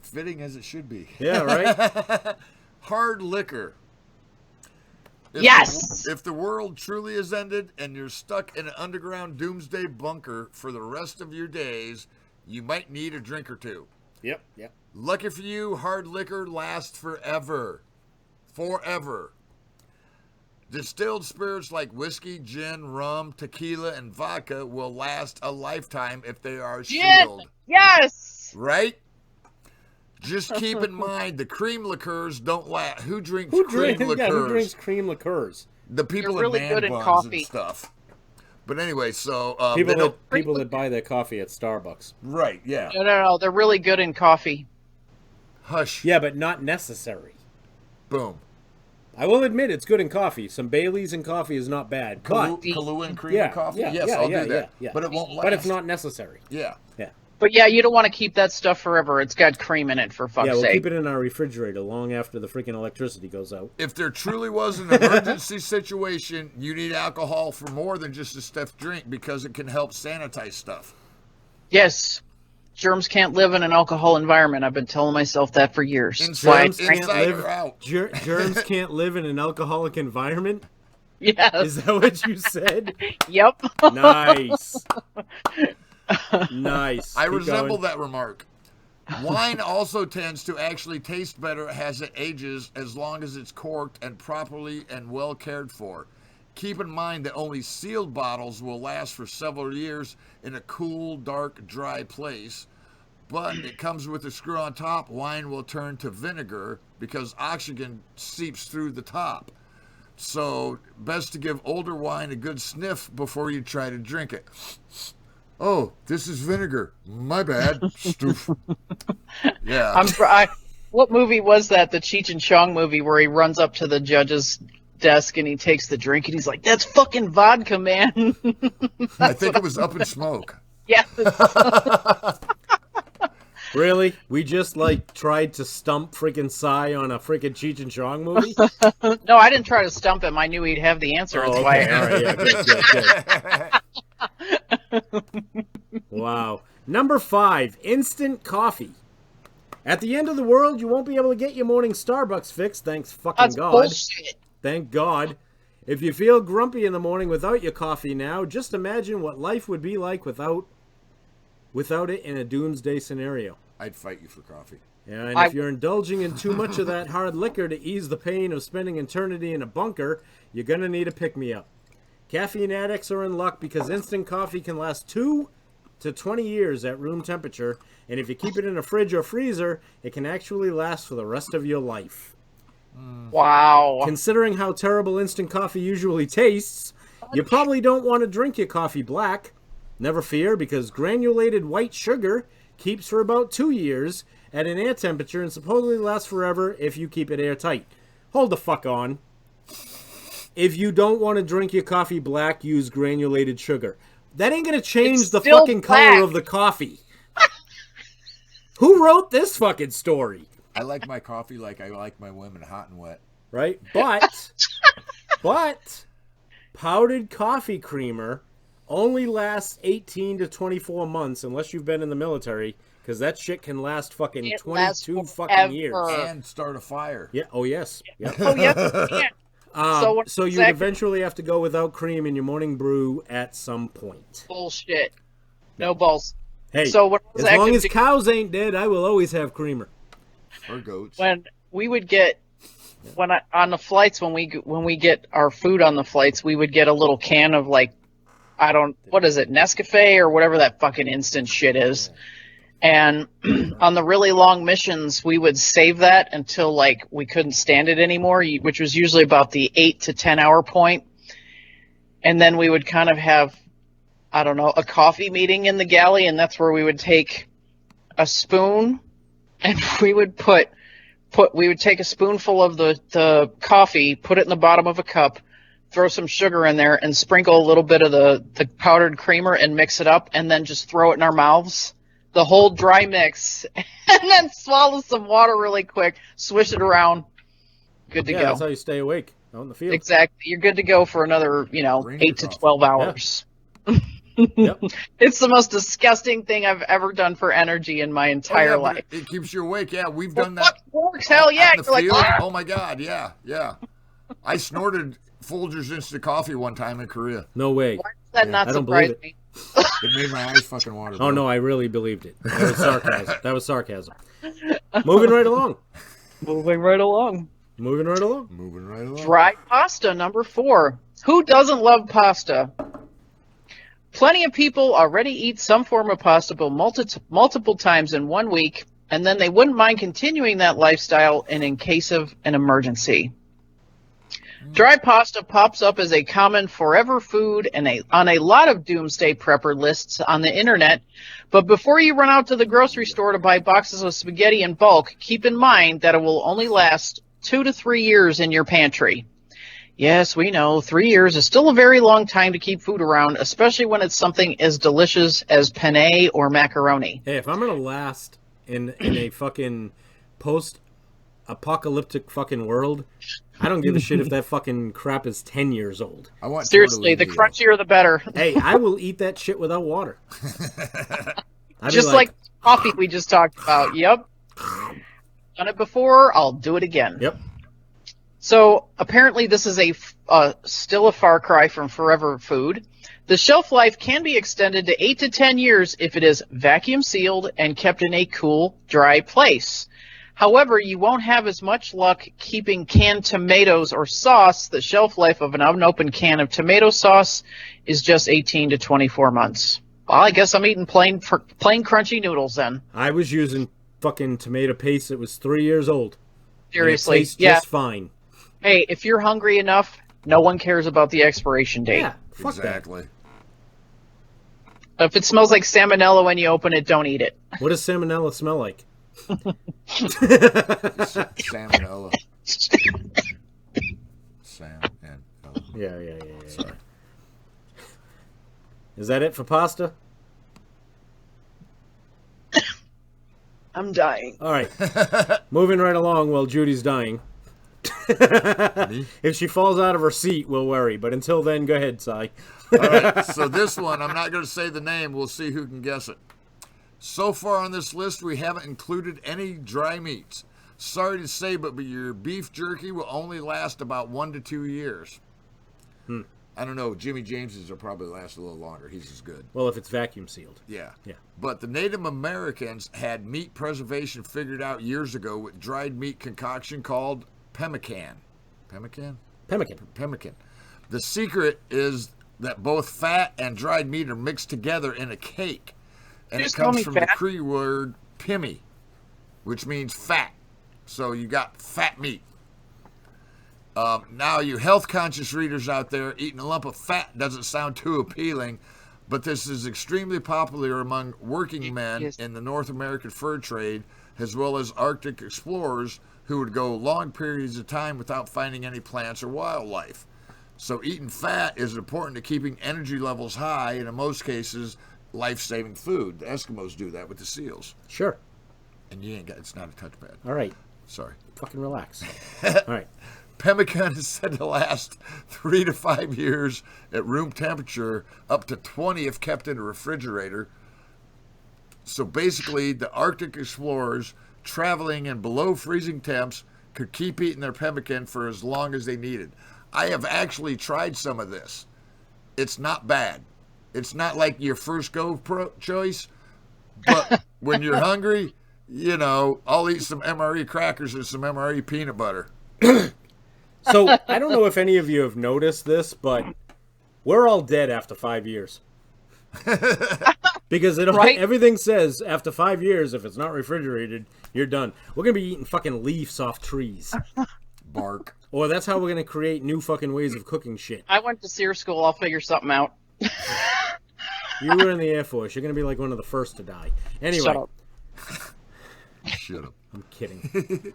fitting as it should be. Yeah, right? Hard liquor. Yes! If the world truly has ended and you're stuck in an underground doomsday bunker for the rest of your days, you might need a drink or two. Yep. Lucky for you, hard liquor lasts forever. Forever. Distilled spirits like whiskey, gin, rum, tequila, and vodka will last a lifetime if they are sealed. Yes! Right? Just keep in mind, the cream liqueurs don't last. Who drinks Who cream drinks? liqueurs? Yeah, who drinks cream liqueurs? The people They're really in man good in buns coffee. and stuff. But anyway, so People that buy their coffee at Starbucks. right, yeah. No. They're really good in coffee. Hush. Yeah, but not necessary. Boom. I will admit it's good in coffee. Some Baileys in coffee is not bad, but Kahlua and cream yeah, and coffee. yeah, Yes, yeah, I'll yeah, do that. yeah. But it won't last. but it's not necessary. Yeah. Yeah. But yeah, you don't want to keep that stuff forever. It's got cream in it, for fuck's Yeah, we'll sake. keep it in our refrigerator long after the freaking electricity goes out. If there truly was an emergency situation, you need alcohol for more than just a stiff drink because it can help sanitize stuff. Yes. Germs can't live in an alcohol environment. I've been telling myself that for years. Inside, Germs can't inside live- or out. Germs can't live in an alcoholic environment? Yes. Is that what you said? Yep. Nice. Nice. I Keep resemble going. that remark. Wine also tends to actually taste better as it ages as long as it's corked and properly and well cared for. Keep in mind that only sealed bottles will last for several years in a cool, dark, dry place. But it comes with a screw on top. Wine will turn to vinegar because oxygen seeps through the top. So, best to give older wine a good sniff before you try to drink it. Oh, this is vinegar. My bad. Stoof. Yeah. What movie was that? The Cheech and Chong movie where he runs up to the judge's desk and he takes the drink and he's like, "That's fucking vodka, man." I think it was Up in Smoke. Yeah. Really? We just, tried to stump freaking Psy on a freaking Cheech and Chong movie? No, I didn't try to stump him. I knew he'd have the answer. That's why. All right, yeah, good. Wow. Number 5, instant coffee. At the end of the world, you won't be able to get your morning Starbucks fix, thanks fucking That's God. bullshit. Thank God. If you feel grumpy in the morning without your coffee now, just imagine what life would be like without it in a doomsday scenario. I'd fight you for coffee. Yeah, and if you're indulging in too much of that hard liquor to ease the pain of spending eternity in a bunker, you're going to need a pick-me-up. Caffeine addicts are in luck because instant coffee can last 2 to 20 years at room temperature, and if you keep it in a fridge or freezer, it can actually last for the rest of your life. Wow. Considering how terrible instant coffee usually tastes, you probably don't want to drink your coffee black. Never fear, because granulated white sugar keeps for about 2 years at an air temperature and supposedly lasts forever if you keep it airtight. Hold the fuck on. If you don't want to drink your coffee black, use granulated sugar. That ain't gonna change It's the still fucking black. color of the coffee. Who wrote this fucking story? I like my coffee like I like my women, hot and wet. Right? But powdered coffee creamer only lasts 18 to 24 months unless you've been in the military, because that shit can last fucking It 22 lasts fucking years. forever. And start a fire. Yeah. Oh yes. Yep. Oh, yes. Yeah. So you'd eventually have to go without cream in your morning brew at some point. Bullshit. No balls. Hey, So when I was as long active as duty- cows ain't dead, I will always have creamer. Or goats. When we would get on the flights, when we get our food on the flights, we would get a little can of what is it, Nescafe or whatever that fucking instant shit is. And on the really long missions, we would save that until we couldn't stand it anymore, which was usually about the 8 to 10 hour point. And then we would kind of have, a coffee meeting in the galley, and that's where we would take a spoon and we would we would take a spoonful of the coffee, put it in the bottom of a cup, throw some sugar in there, and sprinkle a little bit of the powdered creamer and mix it up, and then just throw it in our mouths. The whole dry mix, and then swallow some water really quick, swish it around. Good to Yeah, go. that's how you stay awake out in the field. Exactly. You're good to go for another, 8 to 12 hours. Yep. It's the most disgusting thing I've ever done for energy in my entire but life. It keeps you awake. Yeah, we've Well, done that. fuck, works. Hell yeah. Out in the You're field. like, Oh my God, yeah. I snorted Folgers instant coffee one time in Korea. No way. why does that not I don't surprise believe me? It made my eyes fucking water. Oh bro. no, I really believed it. That was sarcasm. Moving right along. Moving right along. Moving right along. Dry pasta, number 4. Who doesn't love pasta? Plenty of people already eat some form of pasta multiple times in 1 week, and then they wouldn't mind continuing that lifestyle in case of an emergency. Dry pasta pops up as a common forever food and on a lot of doomsday prepper lists on the internet. But before you run out to the grocery store to buy boxes of spaghetti in bulk, keep in mind that it will only last 2 to 3 years in your pantry. Yes, we know 3 years is still a very long time to keep food around, especially when it's something as delicious as penne or macaroni. Hey, if I'm gonna last in a fucking post-apocalyptic fucking world, I don't give a shit if that fucking crap is 10 years old. I want Seriously, the tortellini, crunchier the better. Hey, I will eat that shit without water. I'd be Just like coffee we just talked about. Yep. Done it before, I'll do it again. Yep. So apparently this is still a far cry from forever food. The shelf life can be extended to 8 to 10 years if it is vacuum sealed and kept in a cool, dry place. However, you won't have as much luck keeping canned tomatoes or sauce. The shelf life of an unopened can of tomato sauce is just 18 to 24 months. Well, I guess I'm eating plain crunchy noodles then. I was using fucking tomato paste that was 3 years old. Seriously. And it tastes Yeah. just fine. Hey, if you're hungry enough, no one cares about the expiration date. Yeah, fuck Exactly. If it smells like salmonella when you open it, don't eat it. that. What does salmonella smell like? Salmonella. Salmonella. Yeah. Sorry. Is that it for pasta? I'm dying. All right. Moving right along while Judy's dying. If she falls out of her seat, we'll worry. But until then, go ahead, Cy. All right, so this one, I'm not going to say the name. We'll see who can guess it. So far on this list, we haven't included any dry meats. Sorry to say, but your beef jerky will only last about 1 to 2 years. I don't know. Jimmy James's will probably last a little longer. He's as good. Well, if it's vacuum sealed. Yeah. Yeah. But the Native Americans had meat preservation figured out years ago with dried meat concoction called pemmican. Pemmican? Pemmican. Pemmican. The secret is that both fat and dried meat are mixed together in a cake. And Just it call comes me from fat? the Cree word pimmy, which means fat. So you got fat meat. Now, you health-conscious readers out there, eating a lump of fat doesn't sound too appealing, but this is extremely popular among working men Yes. in the North American fur trade, as well as Arctic explorers who would go long periods of time without finding any plants or wildlife. So eating fat is important to keeping energy levels high, and in most cases, life-saving food. The Eskimos do that with the seals. Sure. And you ain't got, it's not a touch bad. All right. Sorry. Fucking relax. All right. Pemmican is said to last 3 to 5 years at room temperature, up to 20 if kept in a refrigerator. So basically, the Arctic explorers traveling in below freezing temps could keep eating their pemmican for as long as they needed. I have actually tried some of this. It's not bad. It's not like your first go choice, but when you're hungry, you know, I'll eat some MRE crackers and some MRE peanut butter. So, I don't know if any of you have noticed this, but we're all dead after 5 years. Because Right? everything says after 5 years, if it's not refrigerated, you're done. We're going to be eating fucking leaves off trees. Bark. Or that's how we're going to create new fucking ways of cooking shit. I went to SEER school. I'll figure something out. You were in the Air Force. You're going to be like one of the first to die. Anyway, Shut up. Shut up. I'm kidding.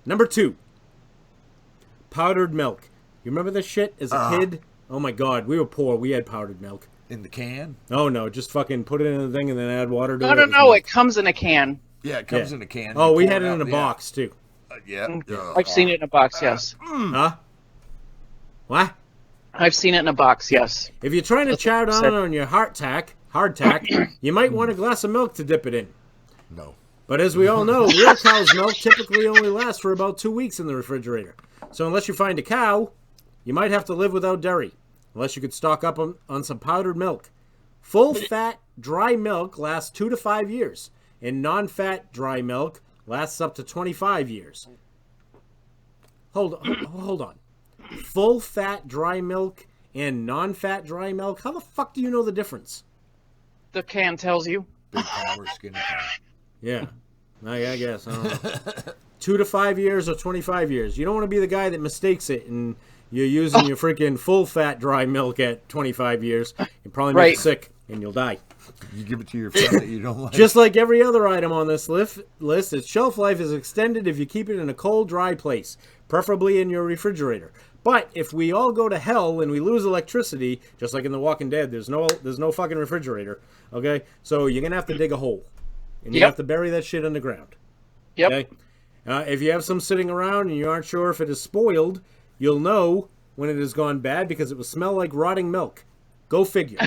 Number 2. Powdered milk. You remember this shit as a kid? Oh my god, we were poor. We had powdered milk. In the can? Oh no, just fucking put it in the thing and then add water to it. No, It was no, milk. it comes in a can. Yeah, it comes Yeah. in a can. Oh, You we pour had it in out, a yeah. box too. Yeah. I've seen it in a box, yes. Huh? What? I've seen it in a box, yes. If you're trying to chow down on your hardtack, you might want a glass of milk to dip it in. No. But as we all know, real cow's milk typically only lasts for about 2 weeks in the refrigerator. So unless you find a cow, you might have to live without dairy. Unless you could stock up on some powdered milk. Full fat dry milk lasts 2 to 5 years, and non-fat dry milk lasts up to 25 years. Hold on. Full fat dry milk and non-fat dry milk? How the fuck do you know the difference? The can tells you. Big power, skinny power. Yeah, I guess. I don't know. 2 to 5 years or 25 years. You don't want to be the guy that mistakes it and you're using your freaking full-fat dry milk at 25 years. You probably make Right. you sick and you'll die. You give it to your friend that you don't like. Just like every other item on this list, its shelf life is extended if you keep it in a cold, dry place, preferably in your refrigerator. But if we all go to hell and we lose electricity, just like in The Walking Dead, there's no fucking refrigerator. Okay, so you're gonna have to dig a hole, and you Yep. have to bury that shit underground. Yep. Okay, if you have some sitting around and you aren't sure if it is spoiled, you'll know when it has gone bad because it will smell like rotting milk. Go figure.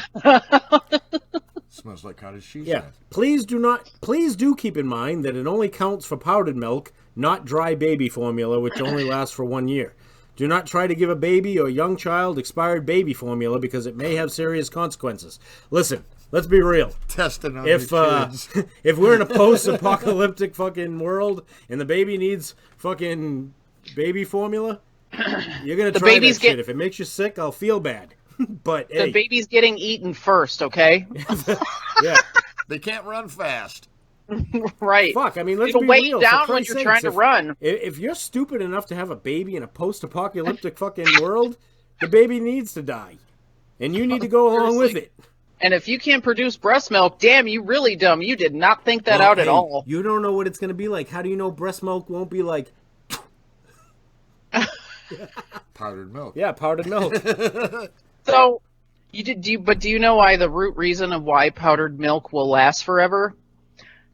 Smells like cottage cheese. Yeah. Please do keep in mind that it only counts for powdered milk, not dry baby formula, which only lasts for 1 year. Do not try to give a baby or young child expired baby formula because it may have serious consequences. Listen, let's be real. Testing on If your kids. if we're in a post-apocalyptic fucking world and the baby needs fucking baby formula, you're gonna try that babies shit. get- If it makes you sick, I'll feel bad. But The hey, baby's getting eaten first, okay? yeah. They can't run fast. Right. Fuck, I mean, let's It'll be weigh real. you for down when Christ's you're sakes, trying to run. If you're stupid enough to have a baby in a post-apocalyptic fucking world, the baby needs to die. And you need to go along with it. And if you can't produce breast milk, damn, you really dumb. You did not think that Well, out at hey, all. You don't know what it's going to be like. How do you know breast milk won't be like, Powdered milk. yeah, powdered milk? So, but do you know why the root reason of why powdered milk will last forever?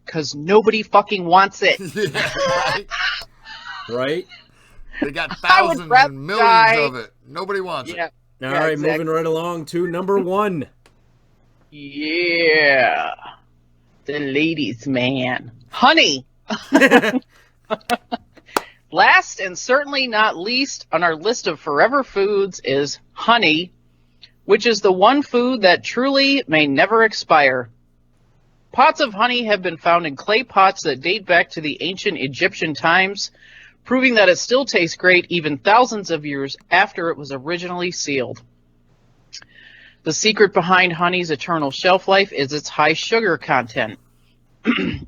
Because nobody fucking wants it. Yeah, right? Right? They got I would thousands rather and millions die. of it. Nobody wants Yeah. it. All Yeah, right, exactly. moving right along to number 1. Yeah. The ladies' man. Honey. Last and certainly not least on our list of forever foods is honey, which is the one food that truly may never expire. Pots of honey have been found in clay pots that date back to the ancient Egyptian times, proving that it still tastes great even thousands of years after it was originally sealed. The secret behind honey's eternal shelf life is its high sugar content.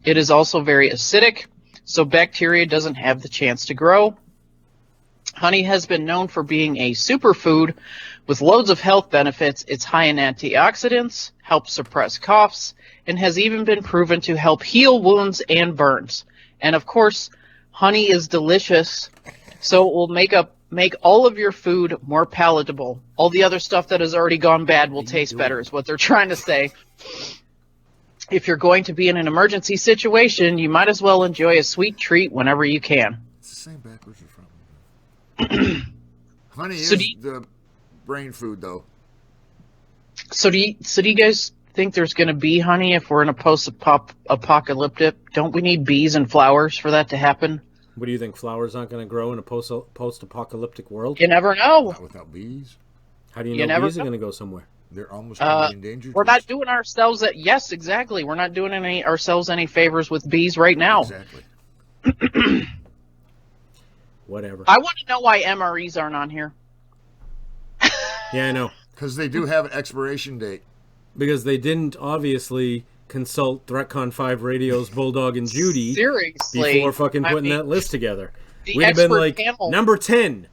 It is also very acidic, so bacteria doesn't have the chance to grow. Honey has been known for being a superfood with loads of health benefits. It's high in antioxidants, helps suppress coughs, and has even been proven to help heal wounds and burns. And of course, honey is delicious, so it will make all of your food more palatable. All the other stuff that has already gone bad will taste better, is what they're trying to say. If you're going to be in an emergency situation, you might as well enjoy a sweet treat whenever you can. It's the same backwards as front. Honey So is do you- the brain food, though. So do you guys think there's going to be honey if we're in a post-apocalyptic? Don't we need bees and flowers for that to happen? What do you think? Flowers aren't going to grow in a post-apocalyptic world? You never know. Not without bees. How do you You know never bees are know. going to go somewhere? They're almost gonna be endangered. We're not doing ourselves yes, exactly. We're not doing ourselves any favors with bees right now. Exactly. Whatever. I want to know why MREs aren't on here. Yeah, I know. Because they do have an expiration date. Because they didn't obviously consult Threatcon 5 Radio's Bulldog and Judy Seriously. before fucking I putting mean, that list together. the We'd have been expert like, panel- number 10,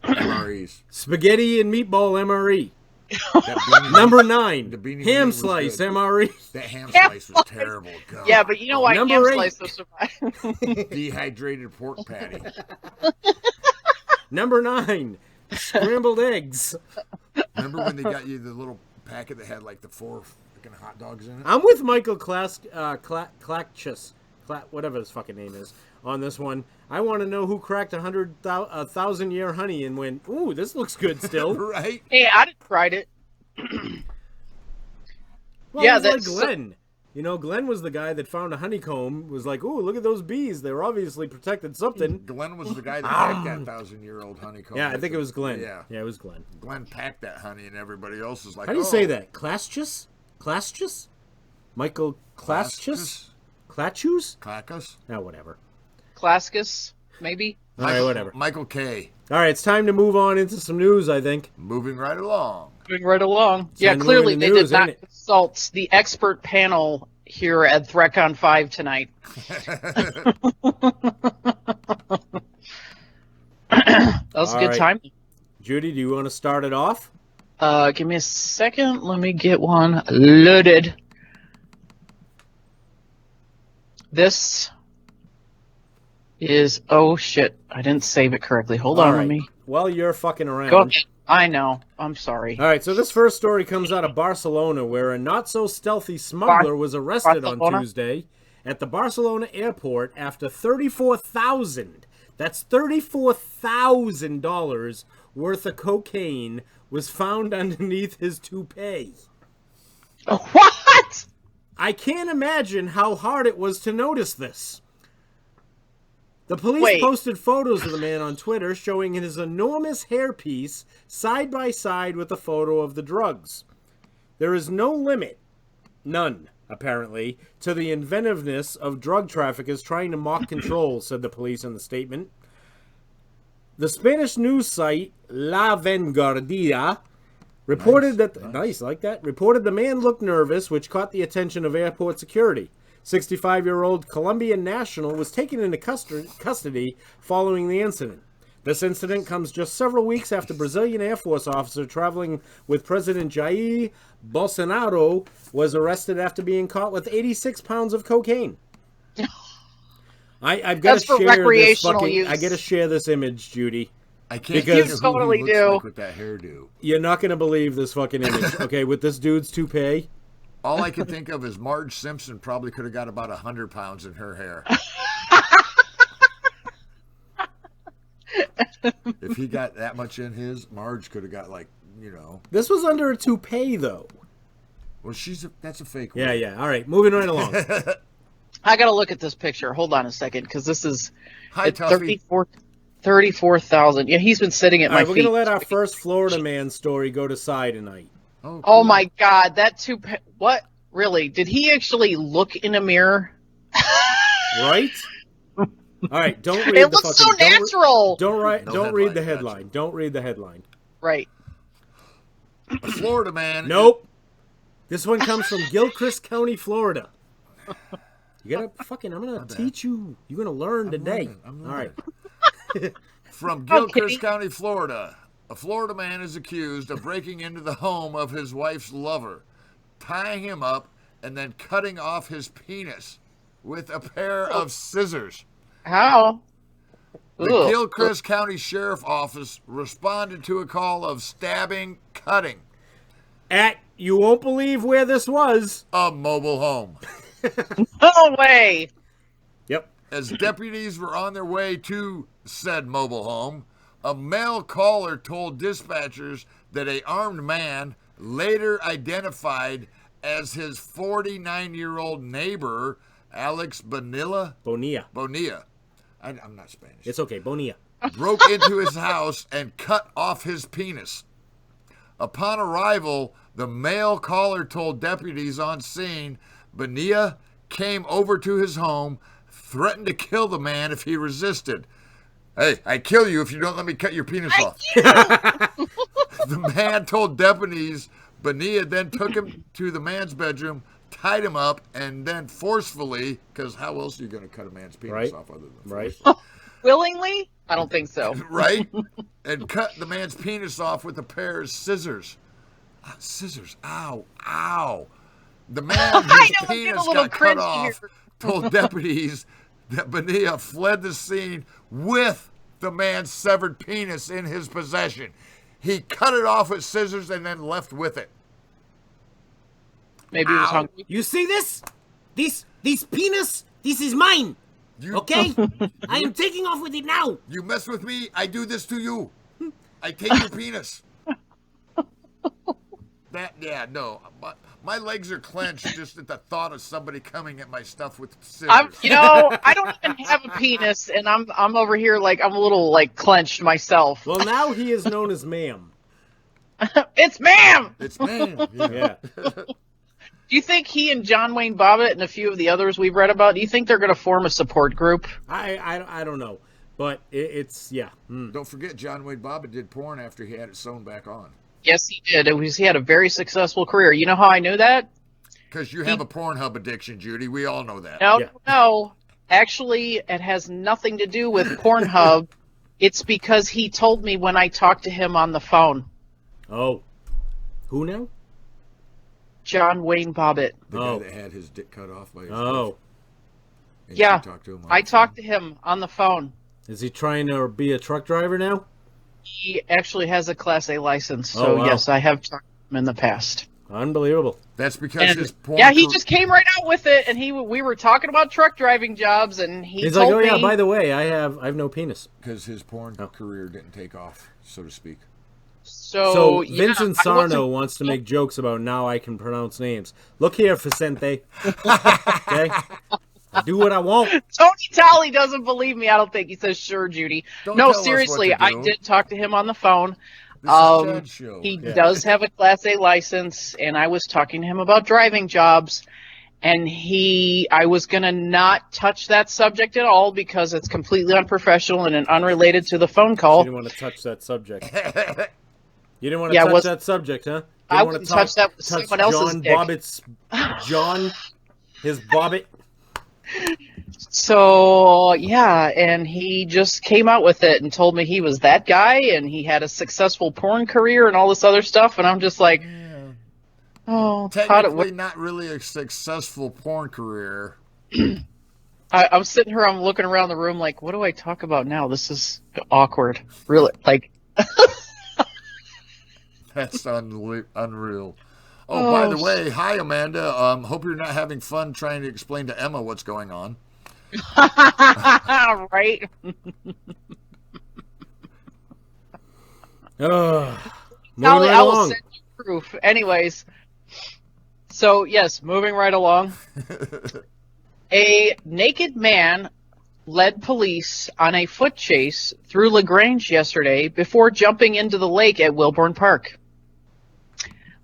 MREs. spaghetti and meatball MRE. That beanie- Number 9, The beanie ham was slice good. MRE. That ham Ham slice was slice. terrible. God. Yeah, but you know why Number ham 8. slice will survive. Dehydrated pork patty. Number 9, scrambled eggs. Remember when they got you the little packet that had like the 4 freaking hot dogs in it? I'm with Michael Clackchus, whatever his fucking name is, on this one. I want to know who cracked 1,000-year honey and went, ooh, this looks good still. Right? Hey, I didn't tried it. Well, Yeah, it was like that's- Glenn. You know, Glenn was the guy that found a honeycomb, was like, ooh, look at those bees. They were obviously protected something. Glenn was the guy that packed that 1,000-year-old honeycomb. Yeah, I think it was Glenn. Yeah. Yeah, it was Glenn. Glenn packed that honey, and everybody else is like, How do you oh, say that? Claschus? Claschus? Michael Claschus? Clatchus? Clackus? Ah, whatever. Clascus, maybe? All right, whatever. Michael K. All right, it's time to move on into some news, I think. Moving right along. Moving right along. Yeah, time to clearly move they into did news, not ain't it? consult the expert panel here at Threatcon 5 tonight. That was a All good right. time. Judy, do you want to start it off? Give me a second. Let me get one loaded. This is... Oh, shit. I didn't save it correctly. Hold on, All let right. me... While you're fucking around. Go ahead. I know. I'm sorry. All right, so this first story comes out of Barcelona, where a not-so-stealthy smuggler was arrested on Barcelona? Tuesday at the Barcelona airport after $34,000. That's $34,000 worth of cocaine was found underneath his toupee. What? I can't imagine how hard it was to notice this. The police Wait. posted photos of the man on Twitter showing his enormous hairpiece side by side with a photo of the drugs. There is no limit, none, apparently, to the inventiveness of drug traffickers trying to mock control, said the police in the statement. The Spanish news site La Vanguardia reported reported the man looked nervous, which caught the attention of airport security. 65-year-old Colombian national was taken into custody following the incident. This incident comes just several weeks after Brazilian Air Force officer traveling with President Jair Bolsonaro was arrested after being caught with 86 pounds of cocaine. I've got That's to for share this recreational fucking. use. I got to share this image, Judy. I can't Because- think of You who totally he looks do. like with that hairdo. You're not going to believe this fucking image. Okay, with this dude's toupee. All I can think of is Marge Simpson probably could have got about 100 pounds in her hair. If he got that much in his, Marge could have got like, you know. This was under a toupee, though. Well, that's a fake Yeah, one. yeah. All right, moving right along. I gotta look at this picture. Hold on a second, because this is Hi, it's Tuffy. 34,000. Yeah, he's been sitting at All my right, we're feet. going to let our first Florida man story go to side tonight. Oh, Oh cool. my God, that toupee. What? Really? Did he actually look in a mirror? Right? All right, don't read It the looks fucking... so natural. Don't No read the headline, headline. Don't read the headline. Right. A Florida man. Nope. This one comes from Gilchrist County, Florida. You gotta fucking, I'm gonna teach you. You're gonna learn today. I'm All right. From Gilchrist County, Florida. A Florida man is accused of breaking into the home of his wife's lover, tying him up, and then cutting off his penis with a pair of scissors. How? The Ugh. Gilchrist County Sheriff Office responded to a call of stabbing, cutting You won't believe where this was. a mobile home. No way. Yep. As deputies were on their way to said mobile home, a male caller told dispatchers that a armed man, later identified as his 49-year-old neighbor, Alex Bonilla, I'm not Spanish, It's okay. Bonilla. broke into his house and cut off his penis. Upon arrival, the male caller told deputies on scene Bonilla came over to his home, threatened to kill the man if he resisted. Hey, I kill you if you don't let me cut your penis off. The man told deputies Bonilla then took him to the man's bedroom, tied him up, and then forcefully, because how else are you going to cut a man's penis off other than forcefully? Willingly? I don't think so. Right? And cut the man's penis off with a pair of scissors. Scissors. Ow. Ow. The man whose penis got cut off told deputies that Bonilla fled the scene with the man's severed penis in his possession. He cut it off with scissors and then left with it. Maybe he was hungry. You see this? This penis? This is mine. Okay? I am taking off with it now. You mess with me, I do this to you. I take your penis. My legs are clenched just at the thought of somebody coming at my stuff with scissors. I don't even have a penis, and I'm over here like I'm a little like clenched myself. Well, now he is known as Ma'am. It's ma'am. It's man. Yeah. Do you think he and John Wayne Bobbitt and a few of the others we've read about, do you think they're going to form a support group? I don't know. But it's, yeah. Don't forget, John Wayne Bobbitt did porn after he had it sewn back on. Yes, he did. He had a very successful career. You know how I knew that? Because you have a Pornhub addiction, Judy. We all know that. No. Actually, it has nothing to do with Pornhub. It's because he told me when I talked to him on the phone. Oh. Who now? John Wayne Bobbitt. The guy that had his dick cut off by his wife. Oh. And Yeah. she talked to him on I the talked phone. to him on the phone. Is he trying to be a truck driver now? He actually has a Class A license, so Oh, wow. yes, I have talked to him in the past. Unbelievable. That's because his porn. Yeah, he just came right out with it, and we were talking about truck driving jobs, and He's told like, oh, yeah, me, by the way, I have no penis. Because his porn career didn't take off, so to speak. So yeah, Vincent I Sarno wasn't- wants to make jokes about now I can pronounce names. Look here, Vicente. Okay? I do what I want. Tony Talley doesn't believe me. I don't think he says, "Sure, Judy." Don't No, tell us seriously, what to I do. did talk to him on the phone. This is Chad's show. He does have a Class A license, and I was talking to him about driving jobs, and I was going to not touch that subject at all because it's completely unprofessional and unrelated to the phone You call. didn't want to touch that subject. You didn't want to Yeah, touch that subject, huh? I Didn't wouldn't wanna touch that with someone else's John dick. Bobbitt's his Bobbitt. So, yeah, and he just came out with it and told me he was that guy and he had a successful porn career and all this other stuff, and I'm just like, oh, Technically, not really a successful porn career. I'm sitting here, I'm looking around the room like, what do I talk about now? This is awkward. Really, like, That's unreal. Oh, by the way, hi, Amanda. Hope you're not having fun trying to explain to Emma what's going on. right? Moving Tally, right I will along. send you proof. Anyways, so yes, moving right along. A naked man led police on a foot chase through LaGrange yesterday before jumping into the lake at Wilbourn Park.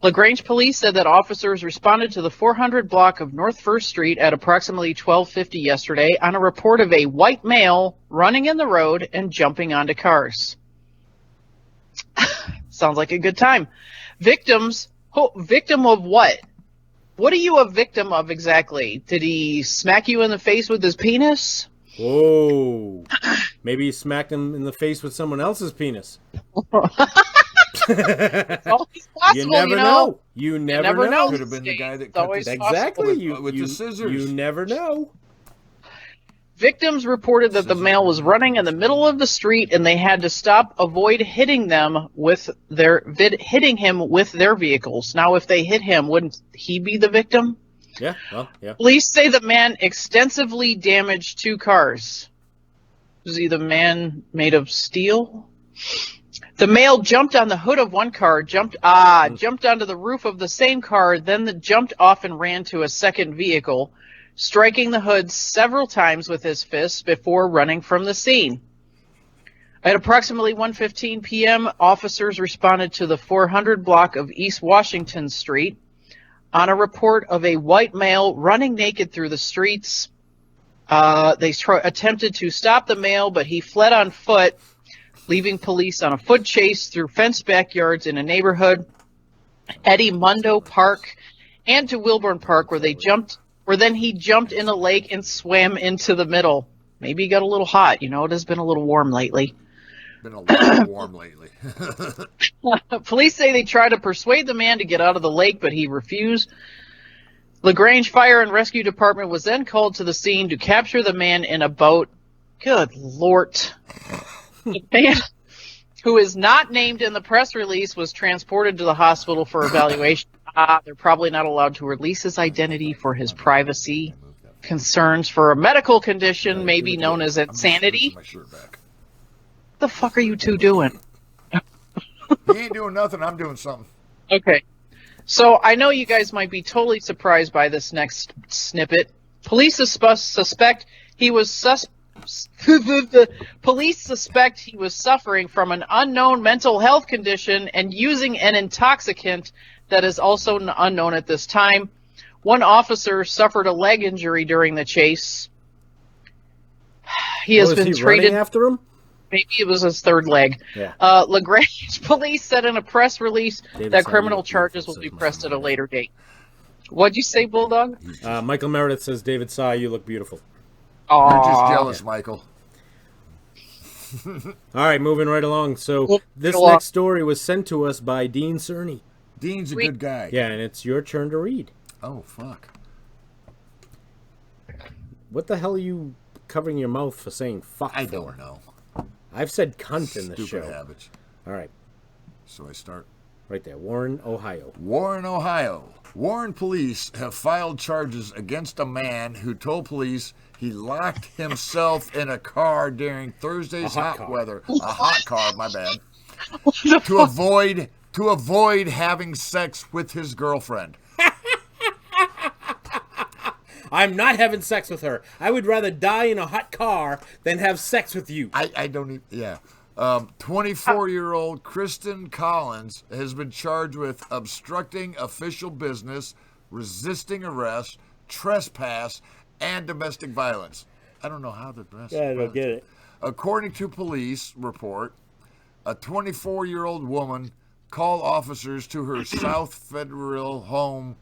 LaGrange police said that officers responded to the 400 block of North First Street at approximately 12:50 yesterday on a report of a white male running in the road and jumping onto cars. Sounds like a good time. Victims. Victim of what? What are you a victim of exactly? Did he smack you in the face with his penis? Whoa. Maybe he smacked him in the face with someone else's penis. It's always possible, You never know. You never know. Could have been the guy that It's cut always the- Exactly. possible. with the scissors. You never know. Victims reported that the male was running in the middle of the street and they had to stop, avoid hitting him with their vehicles. Now, if they hit him, wouldn't he be the victim? Yeah, well, yeah. Police say the man extensively damaged 2 cars. Was he the man made of steel? The male jumped on the hood of one car, jumped onto the roof of the same car, then jumped off and ran to a second vehicle, striking the hood several times with his fists before running from the scene. At approximately 1:15 p.m., officers responded to the 400 block of East Washington Street on a report of a white male running naked through the streets. They attempted to stop the male, but he fled on foot, leaving police on a foot chase through fenced backyards in a neighborhood, Eddie Mundo Park, and to Wilburn Park, where then he jumped in a lake and swam into the middle. Maybe he got a little hot. It has been a little warm lately. Been a lot warm lately. Police say they tried to persuade the man to get out of the lake, but he refused. LaGrange Fire and Rescue Department was then called to the scene to capture the man in a boat. Good Lord. The man, who is not named in the press release, was transported to the hospital for evaluation. They're probably not allowed to release his identity for his privacy concerns for a medical condition, maybe known as insanity. My shirt back. The fuck are you two doing? He ain't doing nothing. I'm doing something. Okay. So I know you guys might be totally surprised by this next snippet. Police suspect he was suffering from an unknown mental health condition and using an intoxicant that is also unknown at this time. One officer suffered a leg injury during the chase. He has been treated running after him? Maybe it was his third leg. Yeah. LaGrange police said in a press release David that Simon criminal looked charges beautiful, will be says pressed at a Michael later date. What'd you say, Bulldog? Michael Meredith says, David Sy, you look beautiful. You're just Aw. jealous, Michael. All right, moving right along. So Well, this go on. next story was sent to us by Dean Cerny. Dean's a good guy. Yeah, and it's your turn to read. Oh, fuck. What the hell are you covering your mouth for saying fuck I for? don't know. I've said cunt in the Stupid show. habits. All right, So I start. right there. Warren, Ohio. Warren, Ohio. Warren police have filed charges against a man who told police he locked himself in a car during Thursday's A hot hot car. weather. A hot car, my bad. to avoid having sex with his girlfriend. I'm not having sex with her. I would rather die in a hot car than have sex with you. I don't even, yeah. 24-year-old Kristen Collins has been charged with obstructing official business, resisting arrest, trespass, and domestic violence. I don't know how the rest. Yeah, I don't get it. According to police report, a 24-year-old woman called officers to her South Federal home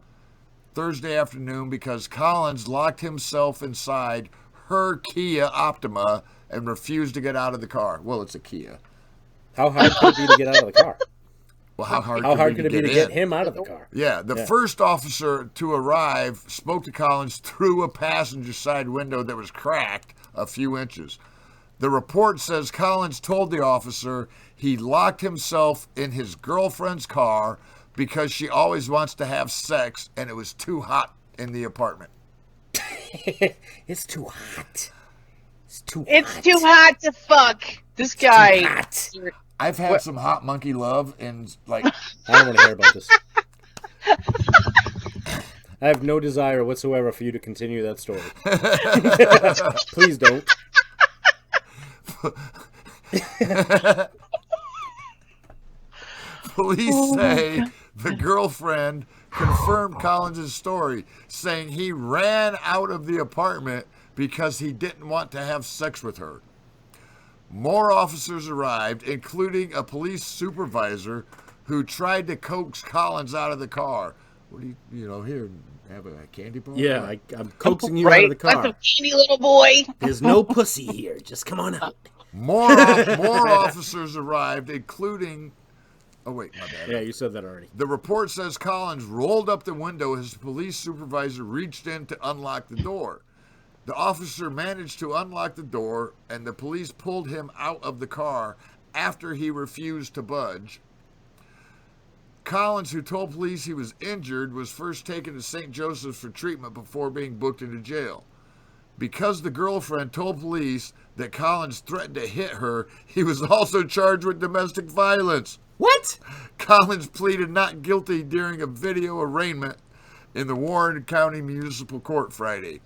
Thursday afternoon because Collins locked himself inside her Kia Optima and refused to get out of the car. Well, it's a Kia. How hard could it be to get out of the car? Well, how hard could it be to get him out of the car? Yeah, the first officer to arrive spoke to Collins through a passenger side window that was cracked a few inches. The report says Collins told the officer he locked himself in his girlfriend's car because she always wants to have sex and it was too hot in the apartment. It's too hot. It's too It's hot. too hot to fuck. This guy. Too hot. I've had some hot monkey love and like I don't want to hear about this. I have no desire whatsoever for you to continue that story. Please don't. police say the girlfriend confirmed Collins' story, saying he ran out of the apartment because he didn't want to have sex with her. More officers arrived, including a police supervisor who tried to coax Collins out of the car. What do you here, have a candy bar? Yeah, I'm coaxing you Right? out of the car. That's a teeny little boy. There's no pussy here. Just come on out. More officers arrived, including... Oh, wait, my bad. Yeah, you said that already. The report says Collins rolled up the window as the police supervisor reached in to unlock the door. The officer managed to unlock the door, and the police pulled him out of the car after he refused to budge. Collins, who told police he was injured, was first taken to St. Joseph's for treatment before being booked into jail. Because the girlfriend told police that Collins threatened to hit her, he was also charged with domestic violence. What? Collins pleaded not guilty during a video arraignment in the Warren County Municipal Court Friday.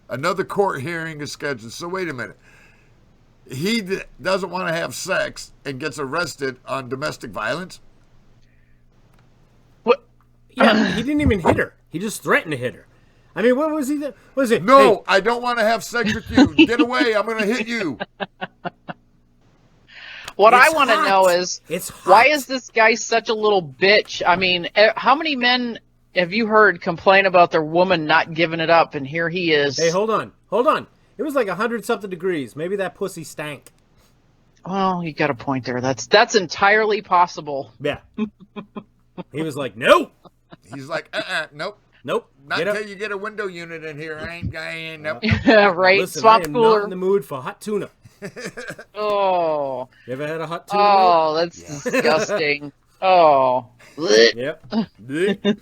Another court hearing is scheduled. So wait a minute. He doesn't want to have sex and gets arrested on domestic violence? What? Yeah, he didn't even hit her. He just threatened to hit her. I mean, what was he? What was it? No, Hey, I don't want to have sex with you. Get away. I'm going to hit you. What I It's want to hot. know is, It's hot. why is this guy such a little bitch? I mean, how many men have you heard complain about their woman not giving it up? And here he is. Hey, hold on. It was like 100-something degrees. Maybe that pussy stank. Well, you got a point there. That's entirely possible. Yeah. He was like, no, He's like, nope. nope. Not Get up. until you get a window unit in here. I ain't, nope. Right? Listen, Swamp I am cooler. not in the mood for hot tuna. Oh. You ever had a hot tuna? Oh, that's disgusting. Oh. mate? Yep. Blech.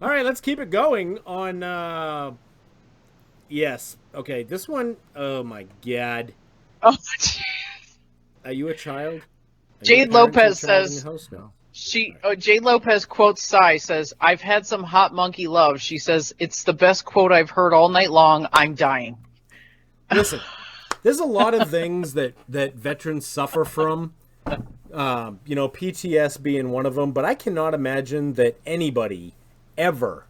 All right, let's keep it going on. Yes. Okay, this one. Oh my God. Oh, Are you a child? Are you Jade a parent to a Lopez child in says- your house? No. Jade Lopez quotes Psy, says, "I've had some hot monkey love." She says, "It's the best quote I've heard all night long. I'm dying." Listen, there's a lot of things that veterans suffer from. PTS being one of them. But I cannot imagine that anybody ever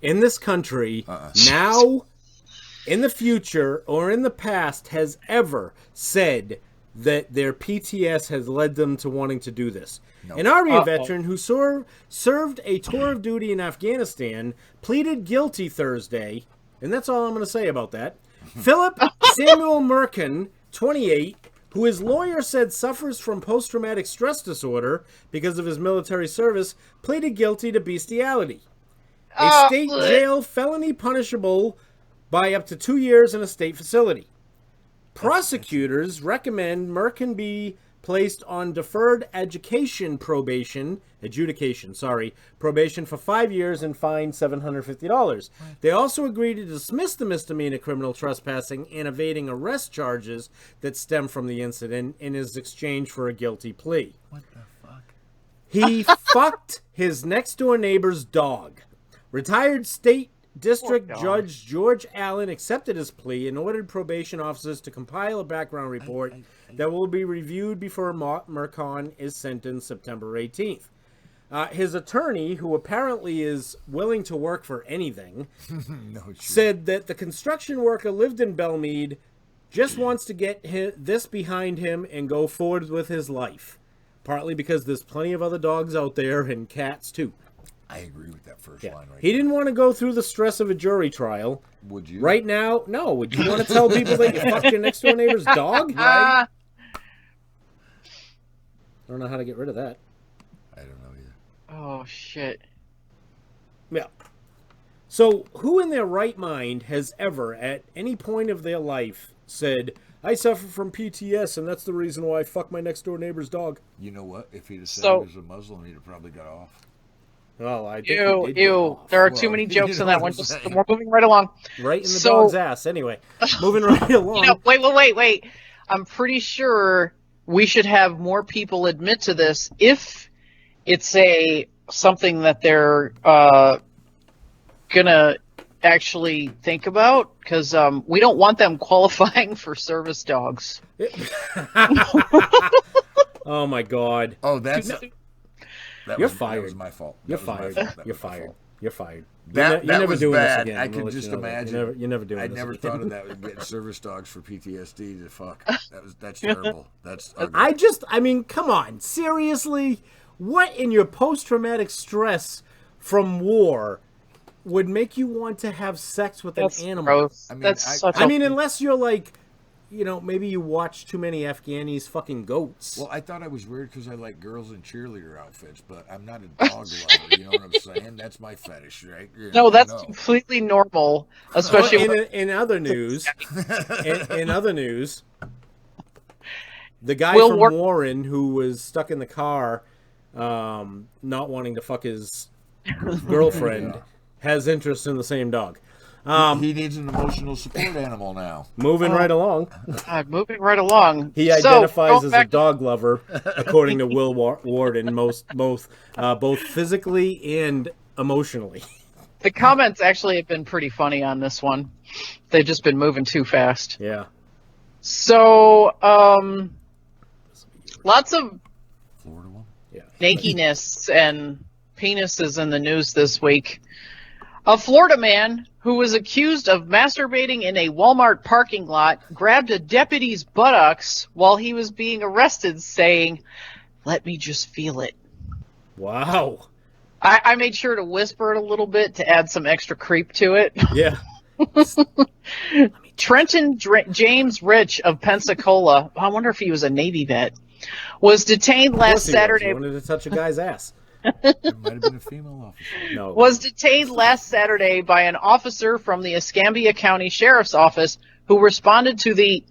in this country now, in the future, or in the past has ever said that their PTS has led them to wanting to do this. An Army veteran who served a tour of duty in Afghanistan pleaded guilty Thursday, and that's all I'm going to say about that. Philip Samuel Merkin, 28, who his lawyer said suffers from post-traumatic stress disorder because of his military service, pleaded guilty to bestiality. A state jail felony punishable by up to 2 years in a state facility. Prosecutors recommend Merkin be placed on deferred adjudication probation for 5 years and fined $750. They also agreed to dismiss the misdemeanor criminal trespassing and evading arrest charges that stem from the incident in his exchange for a guilty plea. What the fuck? He fucked his next-door neighbor's dog. Retired state district judge George Allen accepted his plea and ordered probation officers to compile a background report that will be reviewed before Mercon is sentenced September 18th. His attorney, who apparently is willing to work for anything, said that the construction worker lived in Belmead, just wants to get this behind him and go forward with his life. Partly because there's plenty of other dogs out there and cats too. I agree with that first line right He didn't want to go through the stress of a jury trial. Would you? Right now, no. Would you want to tell people that you fucked your next door neighbor's dog? I don't know how to get rid of that. I don't know either. Oh, shit. Yeah. So, who in their right mind has ever, at any point of their life, said, I suffer from PTS, and that's the reason why I fuck my next door neighbor's dog? You know what? If he'd have said So- he was a Muslim, he'd have probably got off. Well, I think Ew, he did get ew. off. There are Well, too many you jokes know in that what one. I'm Just, saying. we're moving right along. Right in the So- dog's ass. Anyway, moving right along. Wait. I'm pretty sure we should have more people admit to this if it's something that they're gonna actually think about, because we don't want them qualifying for service dogs. Oh, my God. Oh, that's... You're That fired. was my fault. You're That was my fired. fault. That You're was my fired. fault. You're fired. You're fired. That You're never was doing bad. this again. I I'm gonna could let just you know that. imagine. You're never doing I this never again. thought of that with getting service dogs for PTSD to fuck. That's terrible. That's ugly. I mean, come on. Seriously? What in your post-traumatic stress from war would make you want to have sex with That's an animal? gross. I mean, That's such I a... mean, unless you're like, maybe you watch too many Afghanis fucking goats. Well, I thought I was weird because I like girls in cheerleader outfits, but I'm not a dog lover. You know what I'm saying? That's my fetish, right? No, that's completely normal, especially in other news, in other news, the guy Will from War- Warren who was stuck in the car, not wanting to fuck his girlfriend, has interest in the same dog. He needs an emotional support animal now. Moving right along. moving right along. He So, identifies going as a back to- dog lover, according to Will Warden, both physically and emotionally. The comments actually have been pretty funny on this one. They've just been moving too fast. Yeah. So, lots of Florida one? nakedness and penises in the news this week. A Florida man who was accused of masturbating in a Walmart parking lot grabbed a deputy's buttocks while he was being arrested, saying, "Let me just feel it." Wow. I made sure to whisper it a little bit to add some extra creep to it. Yeah. Trenton James Rich of Pensacola, I wonder if he was a Navy vet, was detained last Saturday. He wanted to touch a guy's ass. It might have been a female officer. No. Was detained last Saturday by an officer from the Escambia County Sheriff's Office who responded to the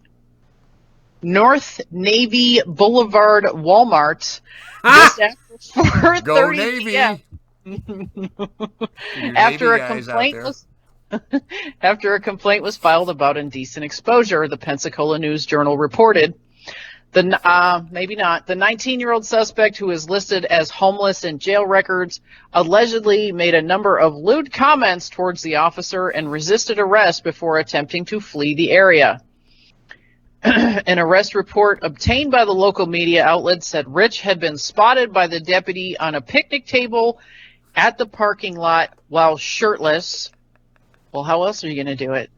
North Navy Boulevard Walmart just after 4:30 Go Navy! p.m. Your after Navy a guys out complaint there. was after a complaint was filed about indecent exposure, the Pensacola News Journal reported. Maybe not. The 19-year-old suspect, who is listed as homeless in jail records, allegedly made a number of lewd comments towards the officer and resisted arrest before attempting to flee the area. An arrest report obtained by the local media outlet said Rich had been spotted by the deputy on a picnic table at the parking lot while shirtless. Well, how else are you going to do it?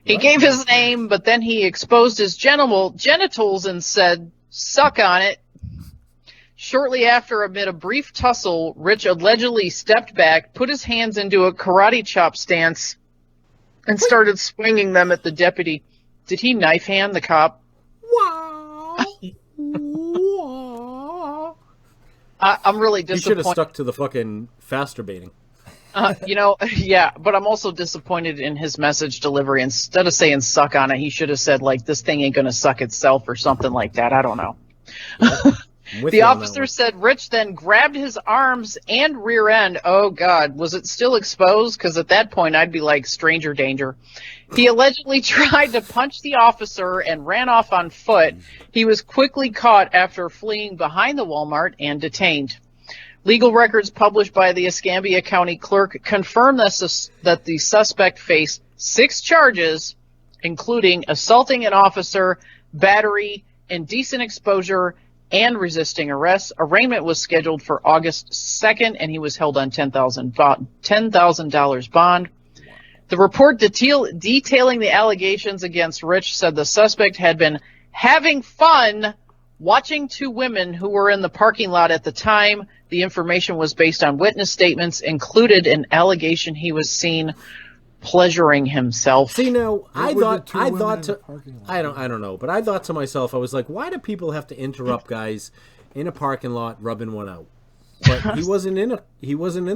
He gave his name, but then he exposed his genitals and said, "Suck on it." Shortly after, amid a brief tussle, Rich allegedly stepped back, put his hands into a karate chop stance, and started swinging them at the deputy. Did he knife hand the cop? I'm really You should have disappointed. stuck to the fucking masturbating. Yeah, but I'm also disappointed in his message delivery. Instead of saying "suck on it," he should have said, like, "This thing ain't gonna suck itself" or something like that. I don't know. The officer said Rich then grabbed his arms and rear end. Oh, God. Was it still exposed? Because at that point, I'd be like, stranger danger. He allegedly tried to punch the officer and ran off on foot. He was quickly caught after fleeing behind the Walmart and detained. Legal records published by the Escambia County clerk confirm that the suspect faced 6 charges, including assaulting an officer, battery, indecent exposure, and resisting arrest. Arraignment was scheduled for August 2nd, and he was held on $10,000 bond. The report detailing the allegations against Rich said the suspect had been having fun watching 2 women who were in the parking lot at the time. The information was based on witness statements, included an allegation he was seen pleasuring himself. See, now I don't know, but I thought to myself, I was like, why do people have to interrupt guys in a parking lot rubbing one out? But he wasn't in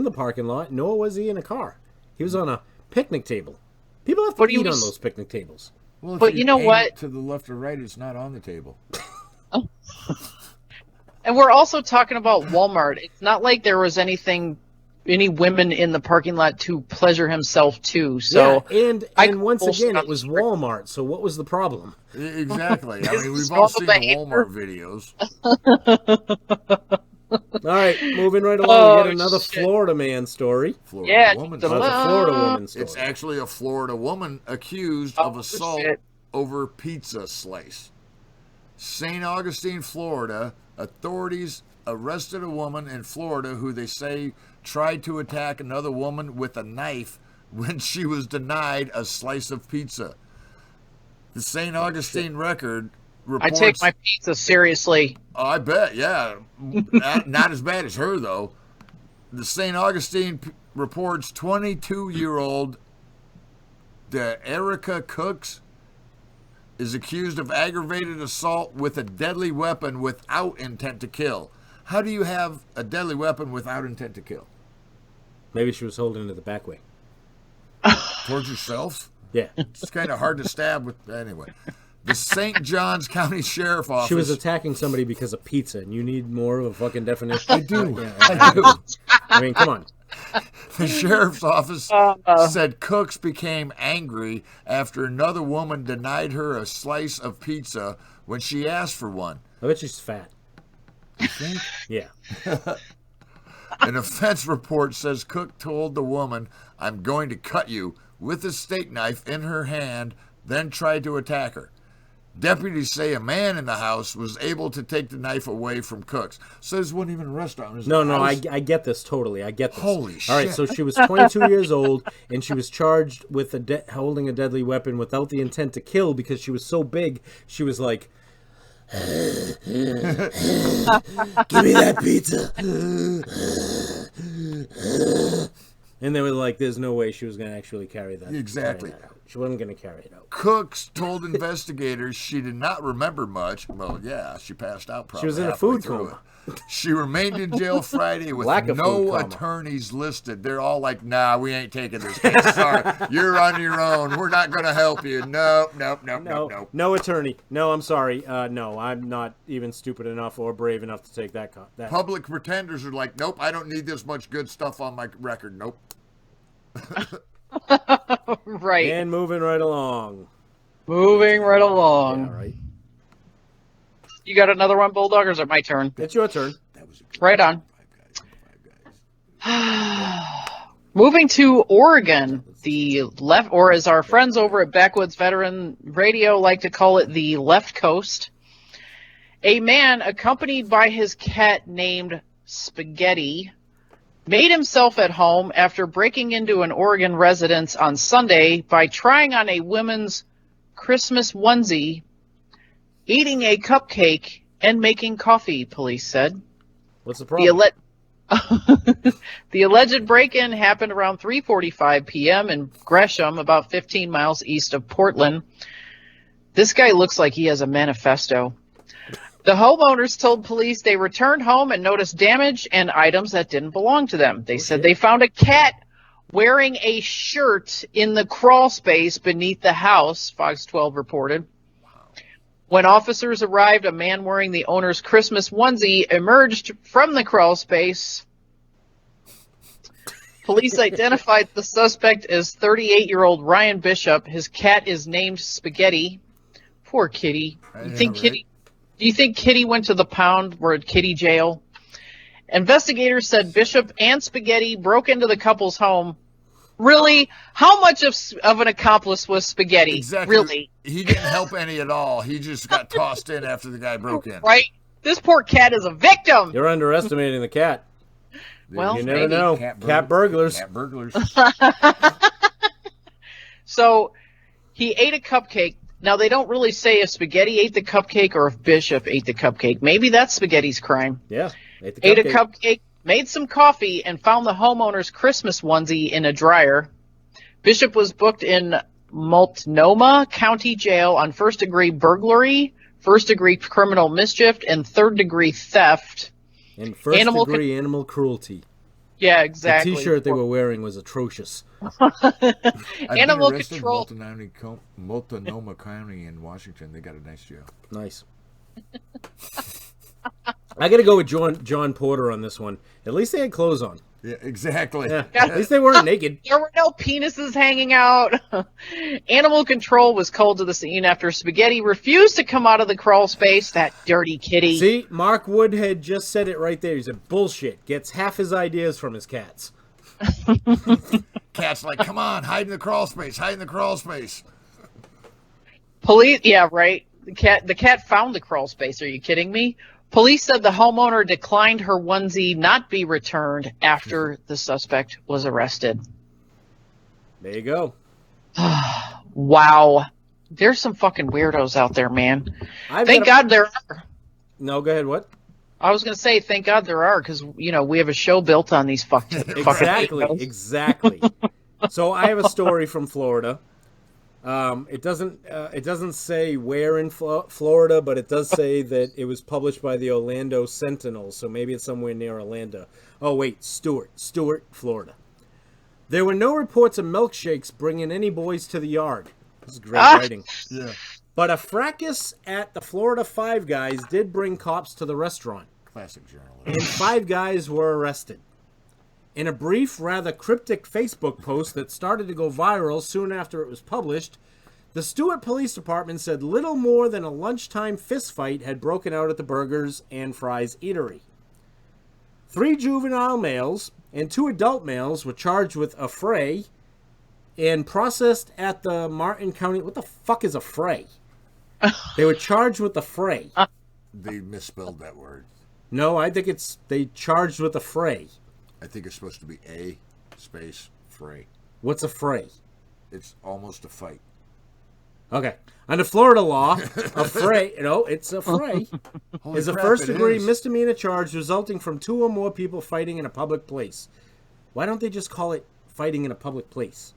the parking lot, nor was he in a car. He was on a picnic table. People have to eat on those picnic tables. Well, but you know what? To the left or right, it's not on the table. And we're also talking about Walmart. It's not like there was any women in the parking lot to pleasure himself to. So yeah, and once again, it was Walmart. So what was the problem? Exactly. I mean, we've all seen the Walmart videos. All right, moving right along. We get another Florida man story. Florida woman. It's a Florida woman story. It's actually a Florida woman accused of assault over pizza slice. St. Augustine, Florida, authorities arrested a woman in Florida who they say tried to attack another woman with a knife when she was denied a slice of pizza. The St. Augustine Record reports... I take my pizza seriously. Oh, I bet, yeah. Not as bad as her, though. The St. Augustine reports 22-year-old Erica Cooks is accused of aggravated assault with a deadly weapon without intent to kill. How do you have a deadly weapon without intent to kill? Maybe she was holding it the back way. Towards yourself? Yeah. It's kind of hard to stab with... Anyway. The St. Johns County Sheriff Office... She was attacking somebody because of pizza, and you need more of a fucking definition? I do. Yeah, I do. I mean, come on. The sheriff's office said Cooks became angry after another woman denied her a slice of pizza when she asked for one. I bet she's fat. You think? Yeah. An offense report says Cook told the woman, "I'm going to cut you," with a steak knife in her hand, then tried to attack her. Deputies say a man in the house was able to take the knife away from Cooks. So this wasn't even a restaurant. It was No, a I house. get this totally. I get this. Holy shit. All right, so she was 22 years old, and she was charged with holding a deadly weapon without the intent to kill because she was so big. She was like, "Give me that pizza." And they were like, "There's no way she was going to actually carry that." Exactly. Carry that out. She wasn't going to carry it out. Cooks told investigators she did not remember much. Well, yeah, she passed out probably. She was in a halfway food through coma. it. She remained in jail Friday with Lack of food no coma. attorneys listed. They're all like, "Nah, we ain't taking this case. Sorry, you're on your own. We're not going to help you. Nope. No attorney. No, I'm sorry. No, I'm not even stupid enough or brave enough to take that. Public pretenders are like, "Nope, I don't need this much good stuff on my record. Nope." Right. And moving right along. Moving right along. Yeah, right. You got another one, Bulldog, or is it my turn? It's your turn. Right on. Moving to Oregon, the left, or as our friends over at Backwoods Veteran Radio like to call it, the left coast. A man accompanied by his cat named Spaghetti made himself at home after breaking into an Oregon residence on Sunday by trying on a women's Christmas onesie, eating a cupcake, and making coffee, police said. What's the problem? The alleged break-in happened around 3:45 p.m. in Gresham, about 15 miles east of Portland. This guy looks like he has a manifesto. The homeowners told police they returned home and noticed damage and items that didn't belong to them. They said they found a cat wearing a shirt in the crawl space beneath the house, Fox 12 reported. When officers arrived, a man wearing the owner's Christmas onesie emerged from the crawl space. Police identified the suspect as 38-year-old Ryan Bishop. His cat is named Spaghetti. Poor Kitty. Do you think Kitty went to the pound? We're at Kitty jail. Investigators said Bishop and Spaghetti broke into the couple's home. Really? How much of an accomplice was Spaghetti? Exactly. Really? He didn't help any at all. He just got tossed in after the guy broke in. Right? This poor cat is a victim. You're underestimating the cat. Well, You never maybe. know. Cat burglars. Cat burglars. So he ate a cupcake. Now, they don't really say if Spaghetti ate the cupcake or if Bishop ate the cupcake. Maybe that's Spaghetti's crime. Yeah. Ate a cupcake, made some coffee, and found the homeowner's Christmas onesie in a dryer. Bishop was booked in Multnomah County Jail on first-degree burglary, first-degree criminal mischief, and third-degree theft. And first-degree animal cruelty. Yeah, exactly. The T-shirt they were wearing was atrocious. Animal been arrested control. In Multnomah County in Washington. They got a nice jail. Nice. I got to go with John Porter on this one. At least they had clothes on. Yeah, exactly. Yeah. At least they weren't naked. There were no penises hanging out. Animal control was called to the scene after Spaghetti refused to come out of the crawl space. That dirty kitty. See, Mark Woodhead just said it right there. He said, bullshit. Gets half his ideas from his cats. Cat's like, "Come on, hide in the crawl space. Hide in the crawl space." Police, yeah, right. The cat found the crawl space. Are you kidding me? Police said the homeowner declined her onesie not be returned after the suspect was arrested. There you go. Wow. There's some fucking weirdos out there, man. Thank God there are. No, go ahead. What? I was going to say, thank God there are, because, we have a show built on these fucking weirdos. Exactly. So I have a story from Florida. It doesn't say where in Florida, but it does say that it was published by the Orlando Sentinel, so maybe it's somewhere near Orlando. Oh, wait, Stewart, Florida. There were no reports of milkshakes bringing any boys to the yard. This is great writing. Yeah. But a fracas at the Florida Five Guys did bring cops to the restaurant. Classic journalism. And 5 guys were arrested. In a brief, rather cryptic Facebook post that started to go viral soon after it was published, the Stewart Police Department said little more than a lunchtime fistfight had broken out at the Burgers and Fries eatery. 3 juvenile males and 2 adult males were charged with a fray and processed at the Martin County... What the fuck is a fray? They were charged with a fray. They misspelled that word. No, I think they charged with a fray. I think it's supposed to be a space fray. What's a fray? It's almost a fight. Okay. Under Florida law, a fray, it's a fray, is a first-degree misdemeanor charge resulting from 2 or more people fighting in a public place. Why don't they just call it fighting in a public place?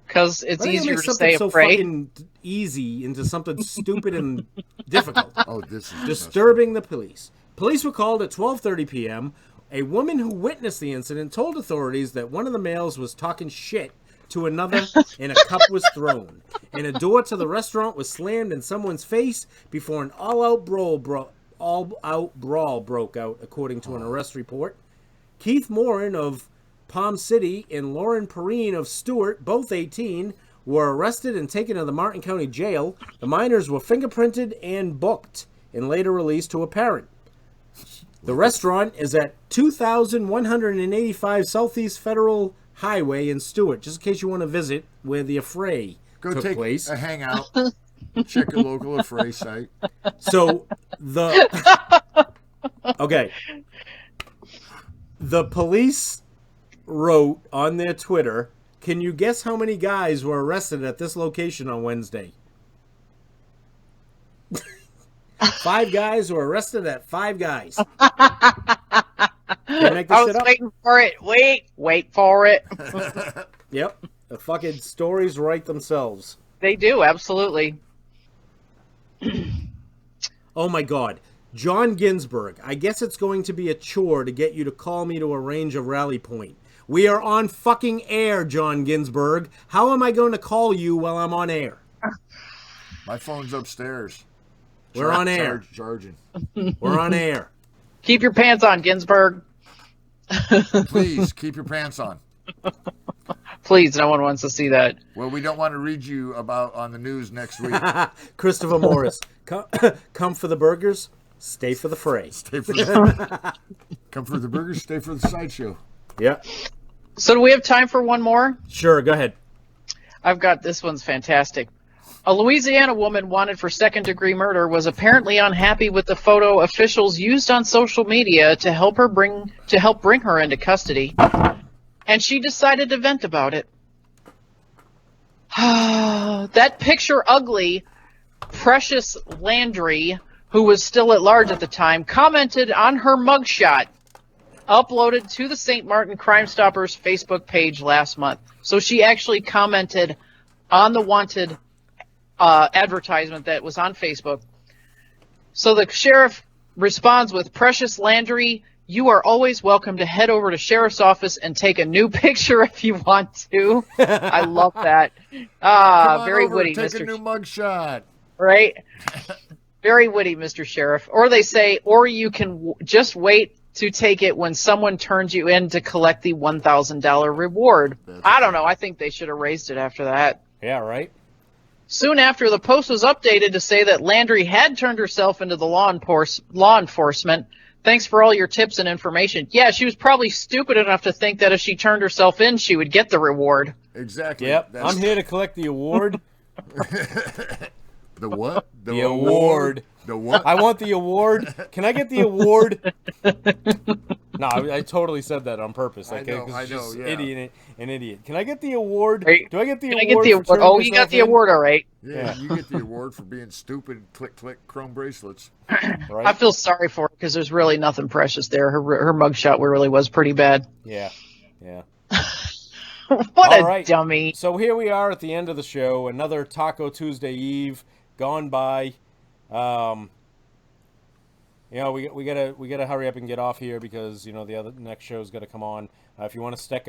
Because it's easier to say so afraid. Fucking easy into something stupid and difficult. Oh, this is disturbing the police. Police were called at 12:30 p.m. A woman who witnessed the incident told authorities that one of the males was talking shit to another and a cup was thrown. And a door to the restaurant was slammed in someone's face before an all-out brawl broke out, according to an arrest report. Keith Morin of Palm City and Lauren Perrine of Stewart, both 18, were arrested and taken to the Martin County Jail. The minors were fingerprinted and booked and later released to a parent. The restaurant is at 2185 Southeast Federal Highway in Stewart, just in case you want to visit where the affray Go took take place. a hangout. Check a local affray site. So okay. The police wrote on their Twitter, can you guess how many guys were arrested at this location on Wednesday? 5 guys were arrested at 5 guys. Can you make this I was shit up? waiting for it. Wait for it. Yep. The fucking stories write themselves. They do, absolutely. Oh my God. John Ginsburg, I guess it's going to be a chore to get you to call me to arrange a rally point. We are on fucking air, John Ginsburg. How am I going to call you while I'm on air? My phone's upstairs. We're on air. Charging. We're on air. Keep your pants on, Ginsburg. Please keep your pants on. Please, no one wants to see that. Well, we don't want to read you about on the news next week. Christopher Morris, come for the burgers, stay for the fray. Stay for the come for the burgers, stay for the sideshow. Yeah. So do we have time for one more? Sure, go ahead. I've got this one's fantastic. A Louisiana woman wanted for second-degree murder was apparently unhappy with the photo officials used on social media to help bring her into custody, and she decided to vent about it. That picture ugly, Precious Landry, who was still at large at the time, commented on her mugshot, uploaded to the St. Martin Crime Stoppers Facebook page last month. So she actually commented on the wanted advertisement that was on Facebook. So the sheriff responds with, Precious Landry, you are always welcome to head over to sheriff's office and take a new picture if you want to. I love that. Very witty, take Mr. a new mugshot. Right? Very witty, Mr. Sheriff. Or they say, or you can just wait to take it when someone turns you in to collect the $1,000 reward. I don't know. I think they should have raised it after that. Yeah, right. Soon after, the post was updated to say that Landry had turned herself into the law enforcement. Thanks for all your tips and information. Yeah, she was probably stupid enough to think that if she turned herself in, she would get the reward. Exactly. Yep. I'm here to collect the award. The what? The award. The what? I want the award. Can I get the award? No, I totally said that on purpose. I know, 'cause I it's know, just yeah. An idiot. Can I get the award? Right. Do I get the Can I award? get the for award? turning Oh, you got myself the in? award, all right. Yeah, you get the award for being stupid. Click, click, chrome bracelets. Right? I feel sorry for her because there's really nothing precious there. Her mugshot really was pretty bad. Yeah. Yeah. What All a right. dummy. So here we are at the end of the show. Another Taco Tuesday Eve gone by. You know, we gotta hurry up and get off here because you know the next show's got to come on. If you want to stick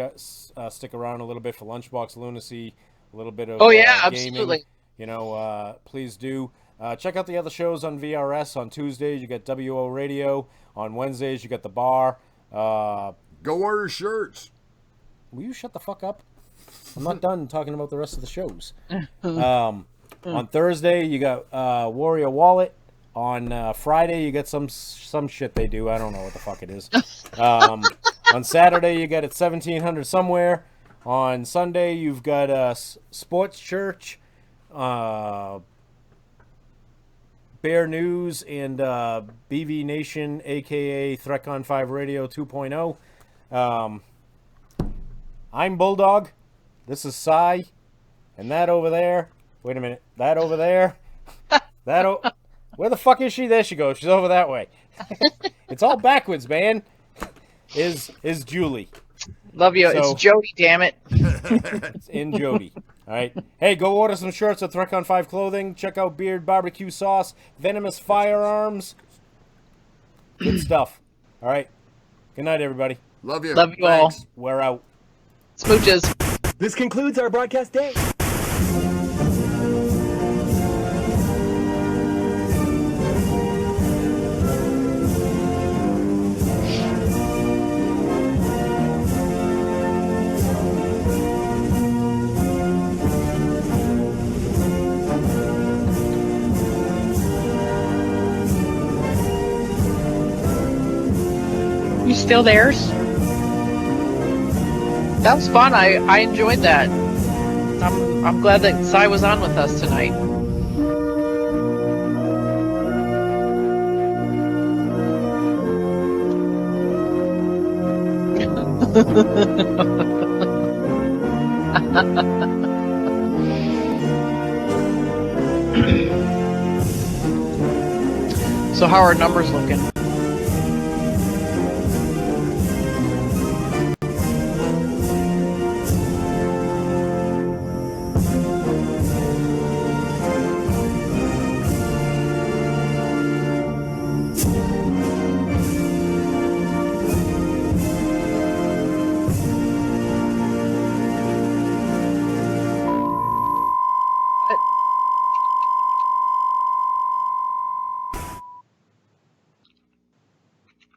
around a little bit for Lunchbox Lunacy, a little bit of gaming, Absolutely. you know, please do. Check out the other shows on VRS. On Tuesdays, you got WO Radio. On Wednesdays, you got The Bar. Go order shirts. Will you shut the fuck up? I'm not done talking about the rest of the shows. On Thursday, you got Warrior Wallet. On Friday, you get some shit they do. I don't know what the fuck it is. On Saturday, you got it 1700 somewhere. On Sunday, you've got Sports Church, Bear News, and BV Nation, a.k.a. Threatcon 5 Radio 2.0. I'm Bulldog. This is Cy. And that over there. Wait a minute. That over there. Where the fuck is she? There she goes. She's over that way. It's all backwards, man. Is Julie. Love you. So- It's Jody, damn it. It's in Jody. All right. Hey, go order some shirts at Threatcon 5 Clothing. Check out Beard Barbecue Sauce, Venomous Firearms. Good stuff. All right. Good night, everybody. Love you. Love you all. Thanks. We're out. Smooches. This concludes our broadcast day. You still there? That was fun. I enjoyed that. I'm glad that Cy was on with us tonight. So how are numbers looking?